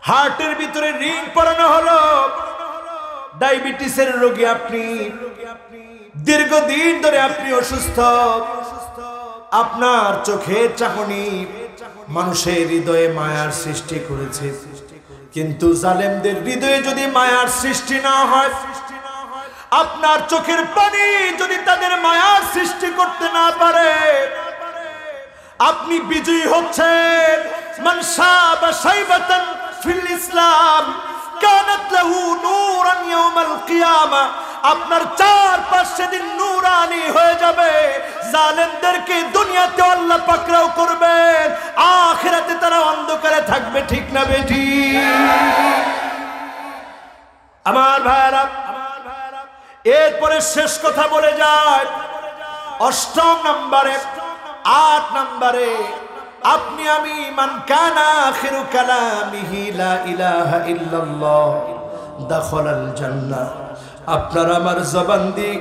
Speaker 1: হার্টের ভিতরে রিং পরানো হলো, ডায়াবেটিসের রোগী আপনি, দীর্ঘদিন ধরে আপনি অসুস্থ, আপনার চোখের চাহনি মানুষের হৃদয়ে মায়ার সৃষ্টি করেছে, কিন্তু জালেমদের হৃদয়ে যদি মায়ার সৃষ্টি না হয়, আপনার চোখের পানি যদি তাদের মায়ার সৃষ্টি করতে না পারে, আপনি বিজয়ী হচ্ছেন। মান শাবা শাইবাতান ফিল ইসলাম কানাত লাহু নূরান ইয়াউমাল কিয়ামা, আপনার চারপাশ সেদিন নূরানি হয়ে যাবে। জালেমদেরকে দুনিয়াতে আল্লাহ পাকড়াও করবেন, আখিরাতে তারা অন্ধকারে থাকবে, ঠিক না বেঠিক? আমার ভাইরা, এরপরে শেষ কথা বলে যায় ৮ম নম্বরে, ৮ নম্বরে, আপনি আমি মান কানা আখিরু কালামিহি লা ইলাহা ইল্লাল্লাহ দাখালাল জান্নাহ, আপনার আমার জবান দিয়ে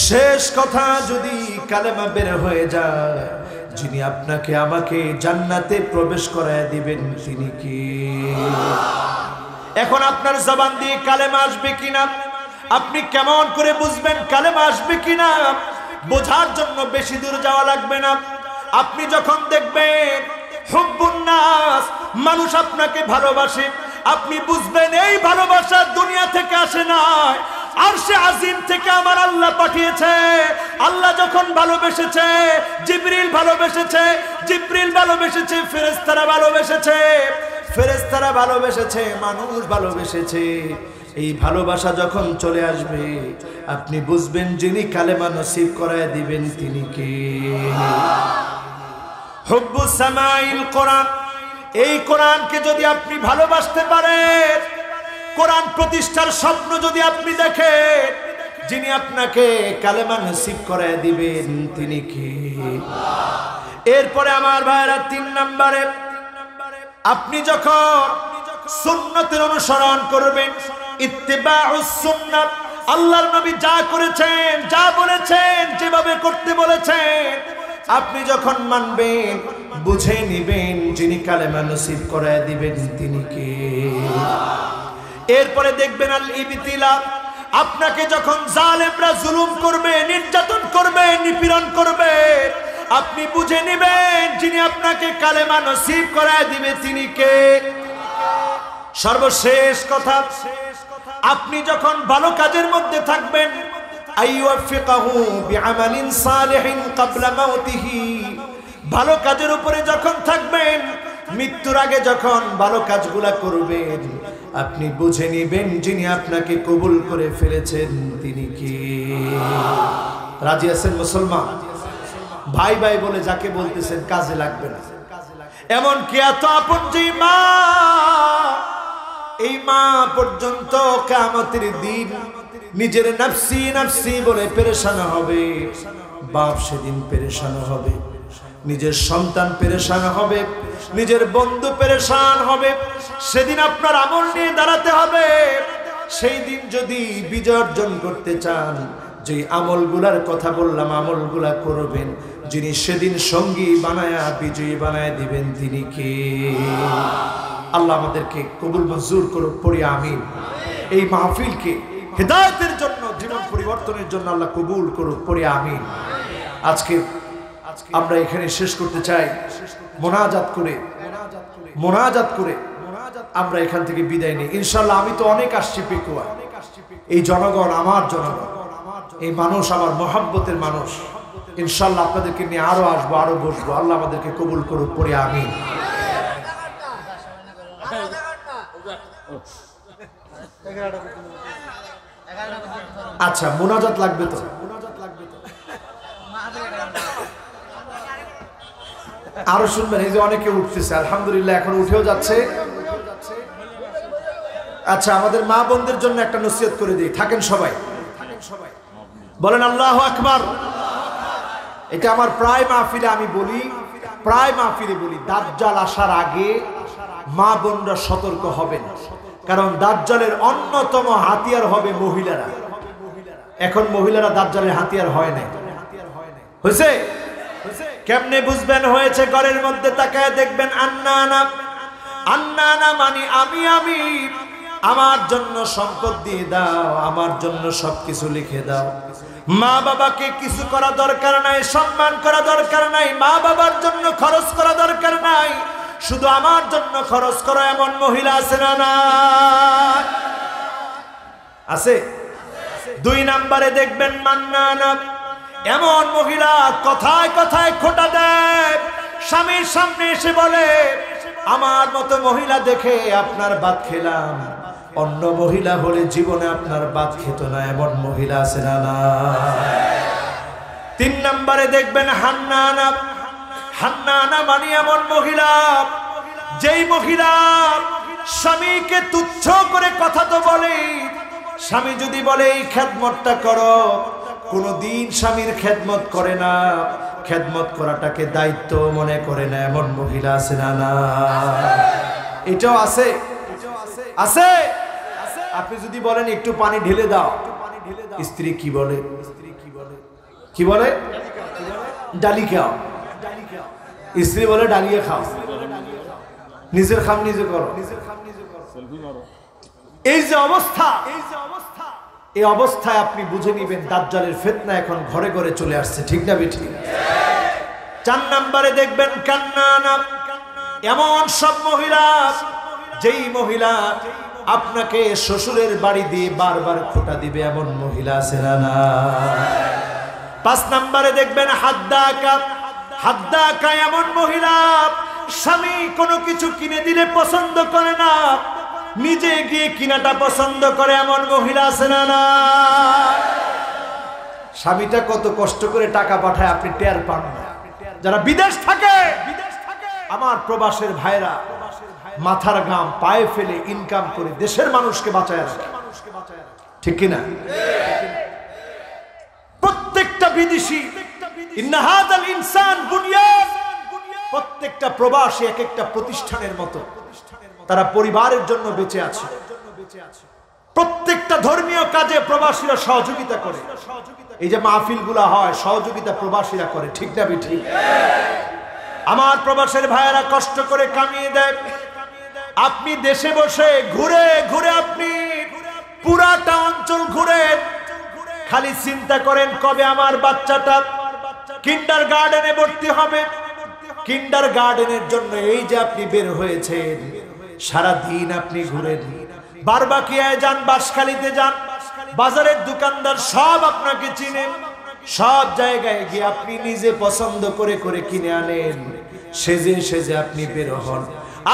Speaker 1: শেষ কথা যদি কালেমা বের হয়ে যায়, যিনি আপনাকে আমাকে জান্নাতে প্রবেশ করায় দিবেন তিনি কি? এখন আপনার জবান দিয়ে কালেমা আসবে কিনা, আপনি কেমন করে বুঝবেন কালেমা আসবে কিনা? বোঝার জন্য বেশি দূর যাওয়া লাগবে না। আপনি যখন দেখবেন হুব্বুন নাস, মানুষ আপনাকে ভালোবাসে, আপনি বুঝবেন এই ভালোবাসা দুনিয়া থেকে আসে না, আরশে আজিম থেকে আমার আল্লাহ পাঠিয়েছে। আল্লাহ যখন ভালোবেসেছে, জিবরিল ভালোবেসেছে, জিবরিল ভালোবেসেছে, ফেরেশতারা ভালোবেসেছে, ফেরেশতারা ভালোবেসেছে, মানুষ ভালোবেসেছে। এই ভালোবাসা যখন চলে আসবে, আপনি বুঝবেন যিনি কালেমা নসিব করায় দিবেন তিনি কে? হুব্বুস সামাইল কোরআন, এই কোরআনকে যদি আপনি ভালোবাসতে পারেন, কোরআন প্রতিষ্ঠার স্বপ্ন যদি আপনি দেখেন, যিনি আপনাকে কালেমা নসিব করায় দিবেন তিনি কে? এরপরে আমার ভাইরা ৩ নম্বরে, আপনি যখন সুন্নতের অনুসরণ করবেন, ইত্তিবাউস সুন্নাত, আল্লাহর নবী যা করেছেন, যা বলেছেন, যেভাবে করতে বলেছেন, আপনি যখন মানবেন, বুঝে নিবেন যিনি কালেমা নসিব করায় দিবেন তিনি কে? এরপরে দেখবেন আল ইবতিলা, আপনাকে যখন জালেমরা জুলুম করবে, নির্যাতন করবে, নিপীড়ন করবে, আপনি বুঝে নেবেন যিনি আপনাকে কালেমা নসিব করায় দিবে তিনি কে। সর্বশেষ কথা, আপনি যখন ভালো কাজের মধ্যে থাকবেন, আইয়ুফিকাহু বিআমালিন সালিহিন ক্বাবলা মাউতিহি, ভালো কাজের উপরে যখন থাকবেন, মৃত্যুর আগে যখন ভালো কাজগুলা করবেন, আপনি বুঝে নেবেন যিনি আপনাকে কবুল করে ফেলেছেন তিনি কে। রাজি আছেন মুসলমান? ভাই ভাই বলে যাকে বলতেছেন কাজে লাগবে না। এমন কি এত আপন যে মা, এই মা পর্যন্ত কিয়ামতের দিন নিজের নফসি নফসি বলে পেরেশান হবে। বাপ সেদিন পেরেশান হবে, নিজের সন্তান পেরেশান হবে, নিজের বন্ধু পেরেশান হবে। সেদিন আপনার আমল নিয়ে দাঁড়াতে হবে। সেই দিন যদি বিজয় অর্জন করতে চান, যে আমলগুলার কথা বললাম আমলগুলা করবেন, যিনি সেদিন সঙ্গী বানায়া বিজয়ী বানায় দিবেন তিনি কে। আল্লাহ আমাদেরকে কবুল মঞ্জুর করুক, পড়ি আমিন। এই মাহফিলকে হেদায়েতের জন্য, জীবন পরিবর্তনের জন্য আল্লাহ কবুল করুক, পড়ি আমিন। আজকে আমরা এখানে শেষ করতে চাই মোনাজাত করে আমরা এখান থেকে বিদায় নিই ইনশাআল্লাহ। আমি তো অনেক আসছি পেকুয়া, এই জনগণ আমার জনগণ, এই মানুষ আমার মহব্বতের মানুষ। ইনশাআল্লাহ আপনাদেরকে নিয়ে আরো আসবো, আরো বসবো। আল্লাহ আমাদেরকে কবুল করুক, পড়ে আমিন। আচ্ছা, মোনাজাত লাগবে তো? আরো শুনবেন, এই যে অনেকে উঠতেছে, আলহামদুলিল্লাহ এখন উঠেও যাচ্ছে। আচ্ছা, আমাদের মা বোনদের জন্য একটা নসিহত করে দিই, থাকেন সবাই, বলেন আল্লাহু আকবার। এটা আমার প্রায় মাহফিলে আমি বলি, দাজ্জাল আসার আগে মা বোনরা সতর্ক হবেন, কারণ দাজ্জালের অন্যতম হাতিয়ার হবে মহিলারা। এখন মহিলারা দাজ্জালের হাতিয়ার হয় না, হয়েছে? কেমনে বুঝবেন হয়েছে? ঘরের মধ্যে তাকায় দেখবেন আন্নানা, আন্নানা মানে আমি, আমার জন্য সম্পদ দিয়ে দাও, আমার জন্য সবকিছু লিখে দাও। মা বাবাকে কিছু করা দরকার নাই, সম্মান করা দরকার নাই, মা বাবার জন্য খরচ করা দরকার নাই, শুধু আমার জন্য খরচ করো, এমন মহিলা আছে না? না আছে? 2 নম্বরে দেখবেন মান্নানা, এমন মহিলা কথায় কথায় খোঁটা দেয়, স্বামীর সামনে এসে বলে আমার মতো মহিলা দেখে আপনার ভাত খেলাম, অন্য মহিলা হলে জীবনে আপনার ভাত খেত না, এমন মহিলা আছে না? না। 3 নম্বরে দেখবেন হান্নানা, হান্নানা মানে এমন মহিলা, যেই মহিলা স্বামীকে তুচ্ছ করে কথা তো বলে, স্বামী যদি বলে এই খেদমতটা করো, কোনদিন স্বামীর খেদমত করে না, খেদমত করাটাকে দায়িত্ব মনে করে না, এমন মহিলা আছে না? না। এটাও আছে, আছে। আপনি যদি বলেন একটু পানি ঢেলে দাও, স্ত্রী কি বলে? কি বলে? ডালি খাও। স্ত্রী বলে ডালিয়ে খাও, নিজের খাম নিজে করো। এই যে অবস্থা, এই অবস্থায় আপনি বুঝে নিবেন দাজ্জালের ফিতনা এখন ঘরে ঘরে চলে আসছে, ঠিক না বেঠি? 4 নম্বরে দেখবেন কান্নানা, এমন সব মহিলা, যেই মহিলা আপনাকে শ্বশুরের বাড়ি দিয়ে বারবার খোঁটা দিবে, এমন মহিলা আছে না? 5 নম্বরে দেখবেন হাদ্দাকা, হাদ্দাকা এমন মহিলা, স্বামী কোনো কিছু কিনে দিলে পছন্দ করে না, নিজে গিয়ে কিনাটা পছন্দ করে, এমন মহিলা আছে না? স্বামীটা কত কষ্ট করে টাকা পাঠায় আপনি টের পান না। যারা বিদেশ থাকে, আমার প্রবাসের ভাইরা মাথার ঘাম পায়ে ফেলে ইনকাম করে দেশের মানুষকে বাঁচায় রাখে, ঠিক কিনা? প্রত্যেকটা বিদেশি, ইন্না হাযাল ইনসান বুনিয়ান, প্রত্যেকটা প্রবাসী এক একটা প্রতিষ্ঠানের মতো, তারা পরিবারের জন্য বেঁচে আছে। প্রত্যেকটা ধর্মীয় কাজে প্রবাসীরা সহযোগিতা করে। এই যে মাহফিলগুলো হয়, সহযোগিতা প্রবাসীরা করে, ঠিক না ঠিক? আমার প্রবাসের ভাইয়েরা কষ্ট করে কামিয়ে দেয়। আপনি দেশে বসে ঘুরে ঘুরে আপনি পুরাটা অঞ্চল ঘুরেন, খালি চিন্তা করেন কবে আমার বাচ্চাটা কিন্ডারগার্টেনে ভর্তি হবে। কিন্ডারগার্টেনের জন্য এই যে আপনি বের হয়েছেন, সারা দিন আপনি ঘুরেন, বারবাকিয়ায় যান, বাঁশখালীতে যান, বাজারের দোকানদার সব আপনাকে চিনে, সব জায়গায় গিয়ে আপনি নিজে পছন্দ করে করে কিনে আনেন, সেজে সেজে আপনি বের হন।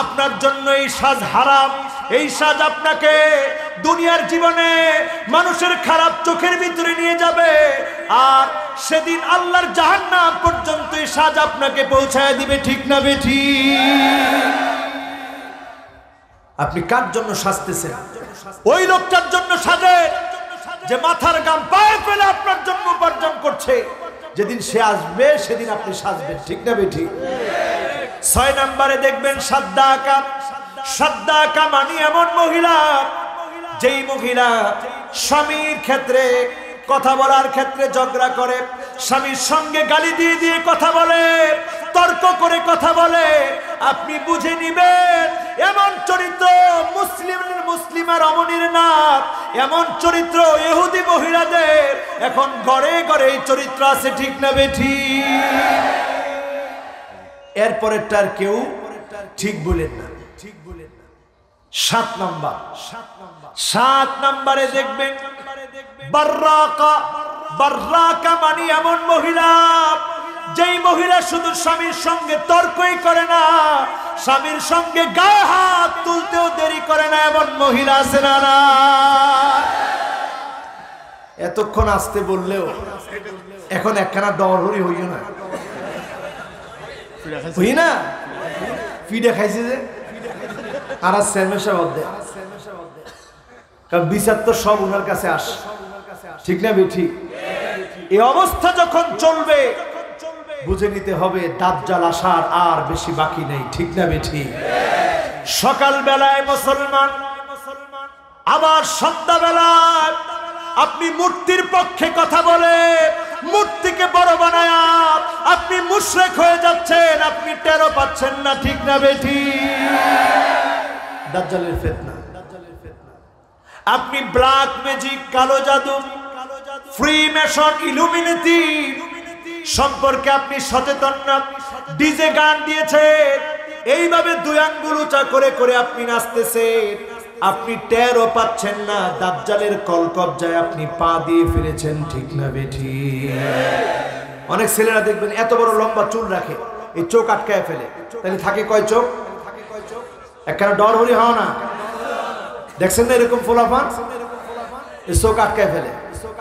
Speaker 1: আপনার জন্য এই সাজ হারাম। এই সাজ আপনাকে দুনিয়ার জীবনে মানুষের খারাপ চোখের ভিতরে নিয়ে যাবে, আর সেদিন আল্লাহর জাহান্নাম পর্যন্ত এই সাজ আপনাকে পৌঁছায় দিবে। ঠিক না বেঠি? আপনি কার জন্য সাজতেছেন? ওই লোকটার জন্য সাজেন যে মাথার গাম পায়ে ফেলে আপনার জন্য উপার্জন করছে। যেদিন সে আসবে সেদিন আপনি সাজবেন। ঠিক না বেঠি? 6 নম্বরে দেখবেন সাদ্দাকা। সাদ্দাকা মানে এমন মহিলা, যেই মহিলা স্বামীর ক্ষেত্রে কথা বলার ক্ষেত্রে ঝগড়া করে, স্বামীর সঙ্গে গালি দিয়ে দিয়ে কথা বলে, তর্ক করে কথা বলে। আপনি বুঝে নিবেন এমন চরিত্র মুসলিমের অমনির না, এমন চরিত্র ইহুদি মহিলাদের এখন ঘরে ঘরে এই চরিত্র আছে। ঠিক না বেঠি? এরপরেরটার কেউ ঠিক বলেন না। 7 নম্বরে দেখবেন বাররাকা। বাররাকা মানে এমন মহিলা, যেই মহিলা শুধু স্বামীর সঙ্গে তর্কই করে না, স্বামীর সঙ্গে গায়ে হাত তুলতেও দেরি করে না। এমন মহিলা আছে না? না, এতক্ষণ আসতে বললেও এখন একখানা ডরহরি হইও না, হই না? ফিডে খাইছে যে আর সেমেশা বদ্ধে, কারণ বিচার তো সব ওনার কাছে আস। ঠিক না বেঠি? এই অবস্থা যখন চলবে বুঝে নিতে হবে দাজ্জাল আসার আর বেশি বাকি নেই। ঠিক না বেঠি? সকাল বেলায় মুসলমান, আবার সন্ধ্যা বেলায় আপনি মূর্তির পক্ষে কথা বলে মূর্তিকে বড় বানায় আপনি মুশরিক হয়ে যাচ্ছেন, আপনি টেরও পাচ্ছেন না। ঠিক না বেঠি? দাজ্জালের ফিতনা। আপনি ব্ল্যাক ম্যাজিক, কালো জাদু, ফ্রি মেশন, ইলুমিনেটি সম্পর্কে আপনি সচেতন না। ডিজে গান দিয়েছে, এইভাবে 2 আঙ্গুল উঁচা করে করে আপনি নাচতেছেন, আপনি টেরও পাচ্ছেন না দাজ্জালের কলকবজায় আপনি পা দিয়ে ফেলেছেন। ঠিক না বেঠি? অনেক ছেলেরা দেখবেন এত বড় লম্বা চুল রাখে, এই চোখ আটকায় ফেলে, তাহলে থাকে কয় চোখ? একখানা ডর হলি হও না, দেখছেন না এরকম ফোলাফান এই চোখ আটকায় ফেলে।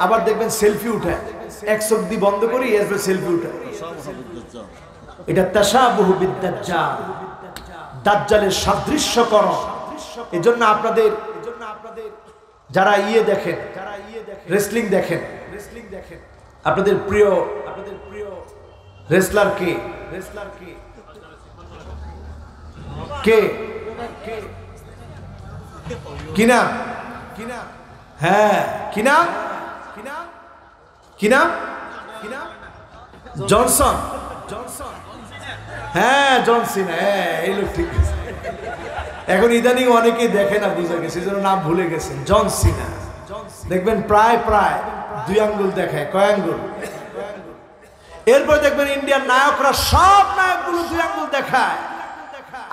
Speaker 1: আবার দেখবেন সেলফি উঠায়, এক চোখ দিয়ে বন্ধ করি এরপর সেলফি উঠায়। এটা তাশাবুহু বিদ-দাজ্জাল, দাজ্জালের সাদৃশ্যকরণ। এজন্য আপনাদের যারা দেখেন, রেসলিং দেখেন, আপনাদের প্রিয় রেসলার কে? কে? কি নাম? হ্যাঁ, কি নাম? কি নাম? জনসন। হ্যাঁ, জন সিনা। হ্যাঁ, এই লোক ঠিক আছে। এখন ইদানিং অনেকেই দেখে না, বুঝে গেছে, সেজন্য নাম ভুলে গেছেন। জন সিনা দেখবেন প্রায় 2 আঙ্গুল দেখায়। কয় আঙ্গুল? এরপর দেখবেন ইন্ডিয়ার নায়করা, সব নায়কগুলো 2 আঙ্গুল দেখায়।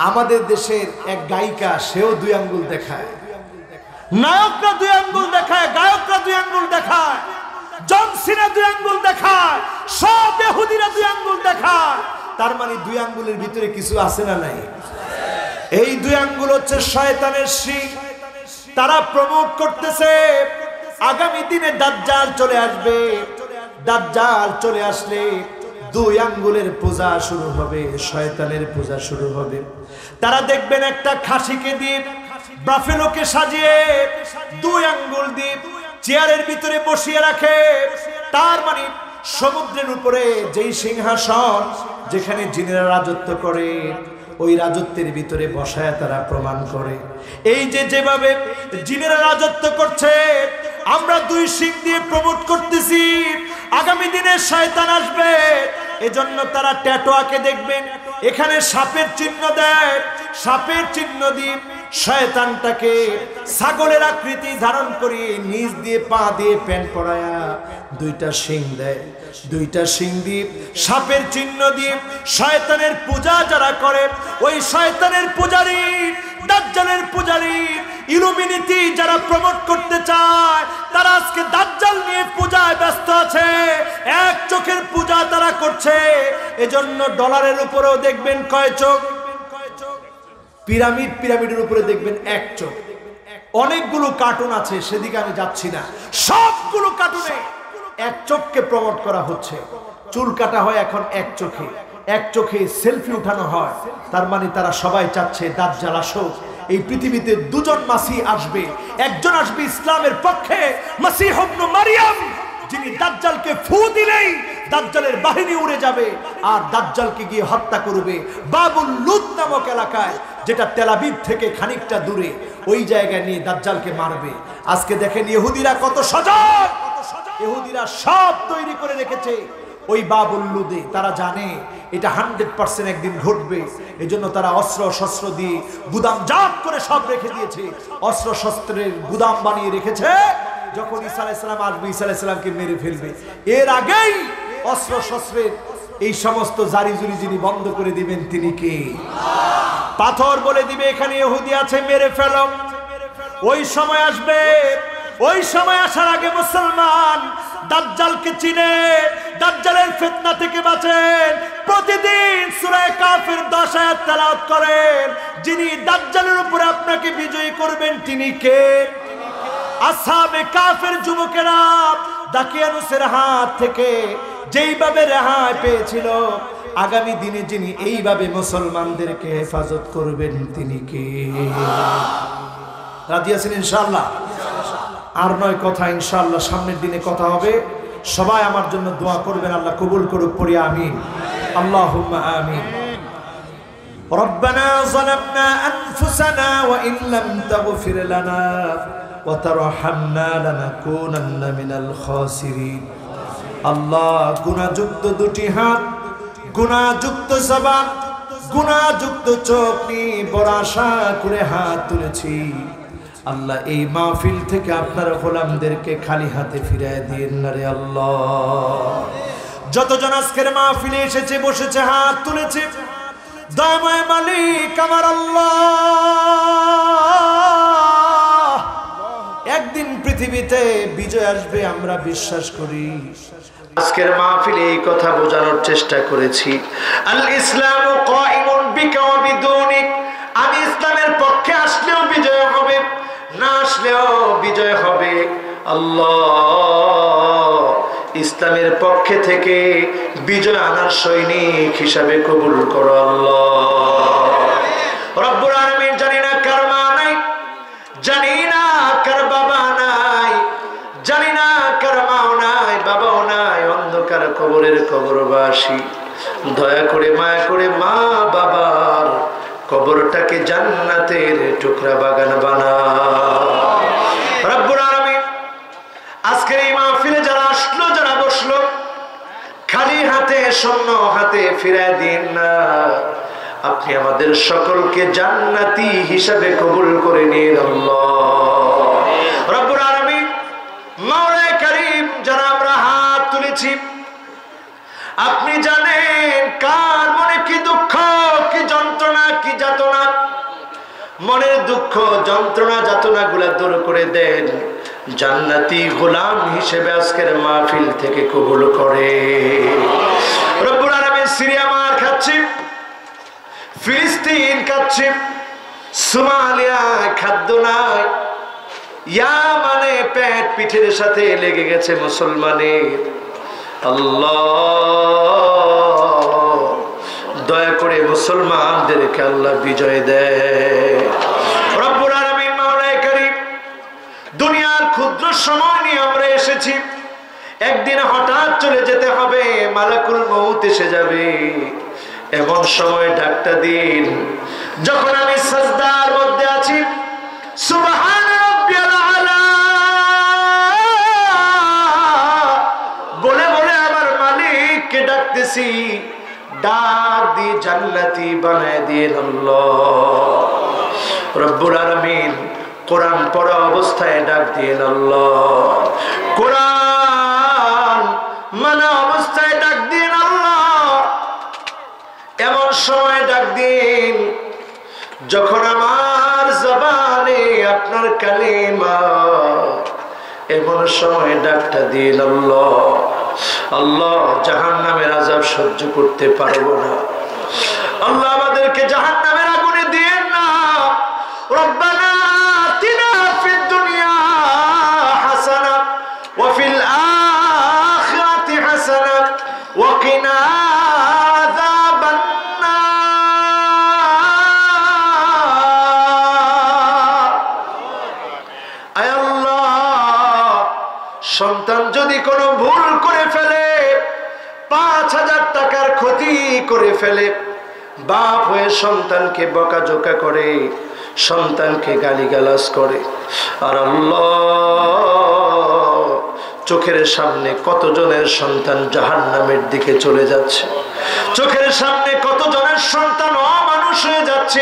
Speaker 1: আমাদের দেশের এক গায়িকা, সেও 2 আঙ্গুল দেখায়। নায়করা 2 আঙ্গুল দেখায়, গায়করা 2 আঙ্গুল দেখায়, জন সিনা 2 আঙ্গুল দেখায়, সব ইহুদিরা 2 আঙ্গুল দেখায়। তার মানে 2 আঙ্গুলের ভিতরে কিছু আছে না নাই? এই 2 আঙ্গুল হচ্ছে শয়তানের শিং। তারা প্রমোট করতেছে আগামী দিনে দাজ্জাল চলে আসবে। দাজ্জাল চলে আসলে 2 আঙ্গুলের পূজা শুরু হবে, শয়তানের পূজা শুরু হবে। তারা দেখবেন একটা খাসিকে দিয়ে, বাফেলোকে সাজিয়ে 2 আঙ্গুল দিয়ে চেয়ারের ভিতরে বসিয়ে রাখে। তার মানে সমুদ্রের উপরে যেই সিংহাসন, যেখানে জিনেরা রাজত্ব করে, ওই রাজত্বের ভিতরে বসায় তারা প্রমাণ করে এই যে যেভাবে জিনেরা রাজত্ব করছে, আমরা 2 শিং দিয়ে প্রমোট করতেছি আগামী দিনে শয়তান আসবে। এজন্য তারা ট্যাটু আঁকে, দেখবেন এখানে সাপের চিহ্ন দেয়, সাপের চিহ্ন দিয়ে শয়তানটাকে ছাগলের আকৃতি ধারণ করিয়ে নিচ দিয়ে পা দিয়ে প্যান্ট পরায়া দুইটা শিং দেয়, দুইটা শিং দিয়ে সাপের চিহ্ন দিয়ে শয়তানের পূজা যারা করে, ওই শয়তানের পূজারী, দাজ্জালের পূজারী, ইলুমিনিটি যারা প্রমোট করতে চায়, তারা আজকে দাজ্জাল নিয়ে পূজায় ব্যস্ত আছে। এক চোখের পূজা তারা করছে। এজন্য ডলারের উপরেও দেখবেন কয় চোখ, পিরামিড, পিরামিডের উপরে দেখবেন এক চোখ। অনেকগুলো কার্টুন আছে, সেদিকে আমি যাচ্ছি না। সবগুলো কার্টুনে এক চোখকে প্রমোট করা হচ্ছে। চুল কাটা হয় এখন এক চোখে, এক চোখে সেলফি উঠানো হয়। তার মানে তারা সবাই চাচ্ছে দাজ্জাল আসুক। এই পৃথিবীতে দুজন মাসিহ আসবে, একজন আসবে ইসলামের পক্ষে, মাসিহ ইবনে মারইয়াম, যিনি দাজ্জালকে ফু দিলেই দাজ্জালের বাহিনী উড়ে যাবে আর দাজ্জালকে গিয়ে হত্যা করবে বাবুল লুদ নামক এলাকায়, যেটা তেল আবিব থেকে খানিকটা দূরে। ওই জায়গায় নিয়ে দাজ্জালকে মারবে। আজকে দেখেন ইহুদিরা কত সজাগ, ইহুদিরা সব তৈরি করে রেখেছে ওই বাবুল লুদে। তারা জানে এটা 100% একদিন ঘটবে। এজন্য তারা অস্ত্র শস্ত্র দিয়ে গুদাম জাত করে সব রেখে দিয়েছে, অস্ত্র শস্ত্রের গুদাম বানিয়ে রেখেছে। যখন ঈসা আলাইহিস সালাম আসবে, ঈসা আলাইহিস সালামকে মেরে ফেলবে। এর আগেই অস্ত্র শস্ত্রের এই সমস্ত জারি জুরি যিনি বন্ধ করে দিবেন তিনি কে? পাথর বলে দিবে এখানে ইহুদি আছে, মেরে ফেলো। ওই সময় আসবে, ওই সময় আসার আগে মুসলমান দাজ্জালকে চিনে, দাজ্জালের ফিতনা থেকে বাঁচেন। প্রতিদিন সূরা কাফির 10 আয়াত তেলাওয়াত করেন। যিনি দাজ্জালের উপরে আপনাকে বিজয়ী করবেন তিনি কে? আসহাবে কাফের যুবকেরা দাকিয়ানুসের হাত থেকে যেইভাবে রেহাই পেয়েছিল, আগামী দিনে যিনি এইভাবে মুসলমানদেরকে হেফাজত করবেন তিনি কে? রাজি আছেন ইনশাআল্লাহ? আর নয় কথা, ইনশাআল্লাহ সামনের দিনে কথা হবে। সবাই আমার জন্য দোয়া করবেন, আল্লাহ কবুল করুক, পড়ি আমিন, আল্লাহুম্মা আমিন। রব্বানা যালামনা আনফুসানা ওয়া ইন লাম তাগফির লানা ওয়া তারহামনা লানাকুনান্না মিনাল খাসিরিন। আল্লাহ, গুনাহযুক্ত দুটি হাত, গুনাহযুক্ত জবান, গুনাহযুক্ত চোখ নিয়ে বড় আশা করে হাত তুলেছি। আল্লাহ, এই মাহফিল থেকে আপনার গোলামদেরকে খালি হাতে ফিরিয়ে দিন না রে আল্লাহ। যতজন আজকের মাহফিলে এসেছে, বসেছে, হাত তুলেছে, দয়াময় মালিক আমার আল্লাহ, একদিন পৃথিবীতে বিজয় আসবে আমরা বিশ্বাস করি। আজকের মাহফিলে এই কথা বোঝানোর চেষ্টা করেছি, আল ইসলামু কায়িমুন বিকা ওয়া বিদুনিক। আমি ইসলামের পক্ষে আসলেও বিজয় হবে, না আসলেও বিজয় হবে। আল্লাহ, ইসলামের পক্ষে থেকে বিজয় আনার সৈনিক হিসাবে কবুল করো আল্লাহ। রব্বুল আলামিন, জানি না কার মা নাই, জানি না কার বাবা নাই, জানি না কার মাও নাই, বাবাও নাই, অন্ধকার কবরের কবরবাসী, দয়া করে মায়া করে মা বাবার কবরটাকে জান্নাতের টুকরা বাগান বানাও। রব্বুল আলামিন, আজকের এই মাহফিলে যারা আসলো, যারা বসলো, খালি হাতে শূন্য হাতে ফিরায় দিন না। আপনি আমাদের সকলকে জান্নাতি হিসাবে কবুল করে নিন আল্লাহ। রব্বুল আলামিন, মাওলা কারীম, যারা আমরা হাত তুলেছি, আপনি জানেন কার মনে কি দুঃখ, কি যন্ত্রণা, কি যাতনা। মনের দুঃখ, যন্ত্রণা, যাতনা গুলা দূর করে দেন। জান্নাতি গোলাম হিসেবে আজকের মাহফিল থেকে কবুল করে। রব্বুল আলামিন, সিরিয়া মার খাচ্ছে, ফিলিস্তিন খাচ্ছে, সোমালিয়া খাদ্য নাই, ইয়ামানে পেট পিঠের সাথে লেগে গেছে মুসলমানের। আল্লাহ, দয়া করে মুসলমানদেরকে আল্লাহ বিজয় দেয়। রব্বুল আলামিন, মাওলা কারীম, দুনিয়ার ক্ষুদ্র সময় নিয়ে আমরা এসেছি, একদিন হঠাৎ চলে যেতে হবে, মালাকুল মউত এসে যাবে। এমন সময় ডাকটা দিন যখন আমি সাজদার মধ্যে আছি, সুবহান রাব্বিয়াল আলা বলে বলে আমার মালিককে ডাকতেছি। ডাক দিয়ে জান্নাতি বানায় দিন আল্লাহ। রব্বুল আলামিন কোরআন পড়া অবস্থায় ডাক দিয়েন আল্লাহ, কোরআন মানা অবস্থায় ডাক দিয়েন আল্লাহ। এমন সময় ডাক দিন যখন আমার জবানে আপনার কালিমা, এমন সময় ডাকটা দিন আল্লাহ। আল্লাহ জাহান্নামের আযাব সহ্য করতে পারবো না, আল্লাহ আমাদেরকে জাহান্নামের আগুনে দিয়েন না। রব্বানা আতিনা ফিদ দুনিয়া হাসানা ওয়া ফিল আখিরাতি হাসানা ওয়া কিনা আযাবান নার। আয় আল্লাহ, সন্তান যদি কোনো ভুল করে ফেলে, ৫,০০০ টাকার ক্ষতি করে ফেলে, বাপ হয়ে সন্তানকে বকাঝোকা করে, সন্তানকে গালিগালাজ করে, আর আল্লাহ চোখের সামনে কতজনের সন্তান জাহান্নামের দিকে চলে যাচ্ছে, চোখের সামনে কতজনের সন্তান অমানুষ হয়ে যাচ্ছে।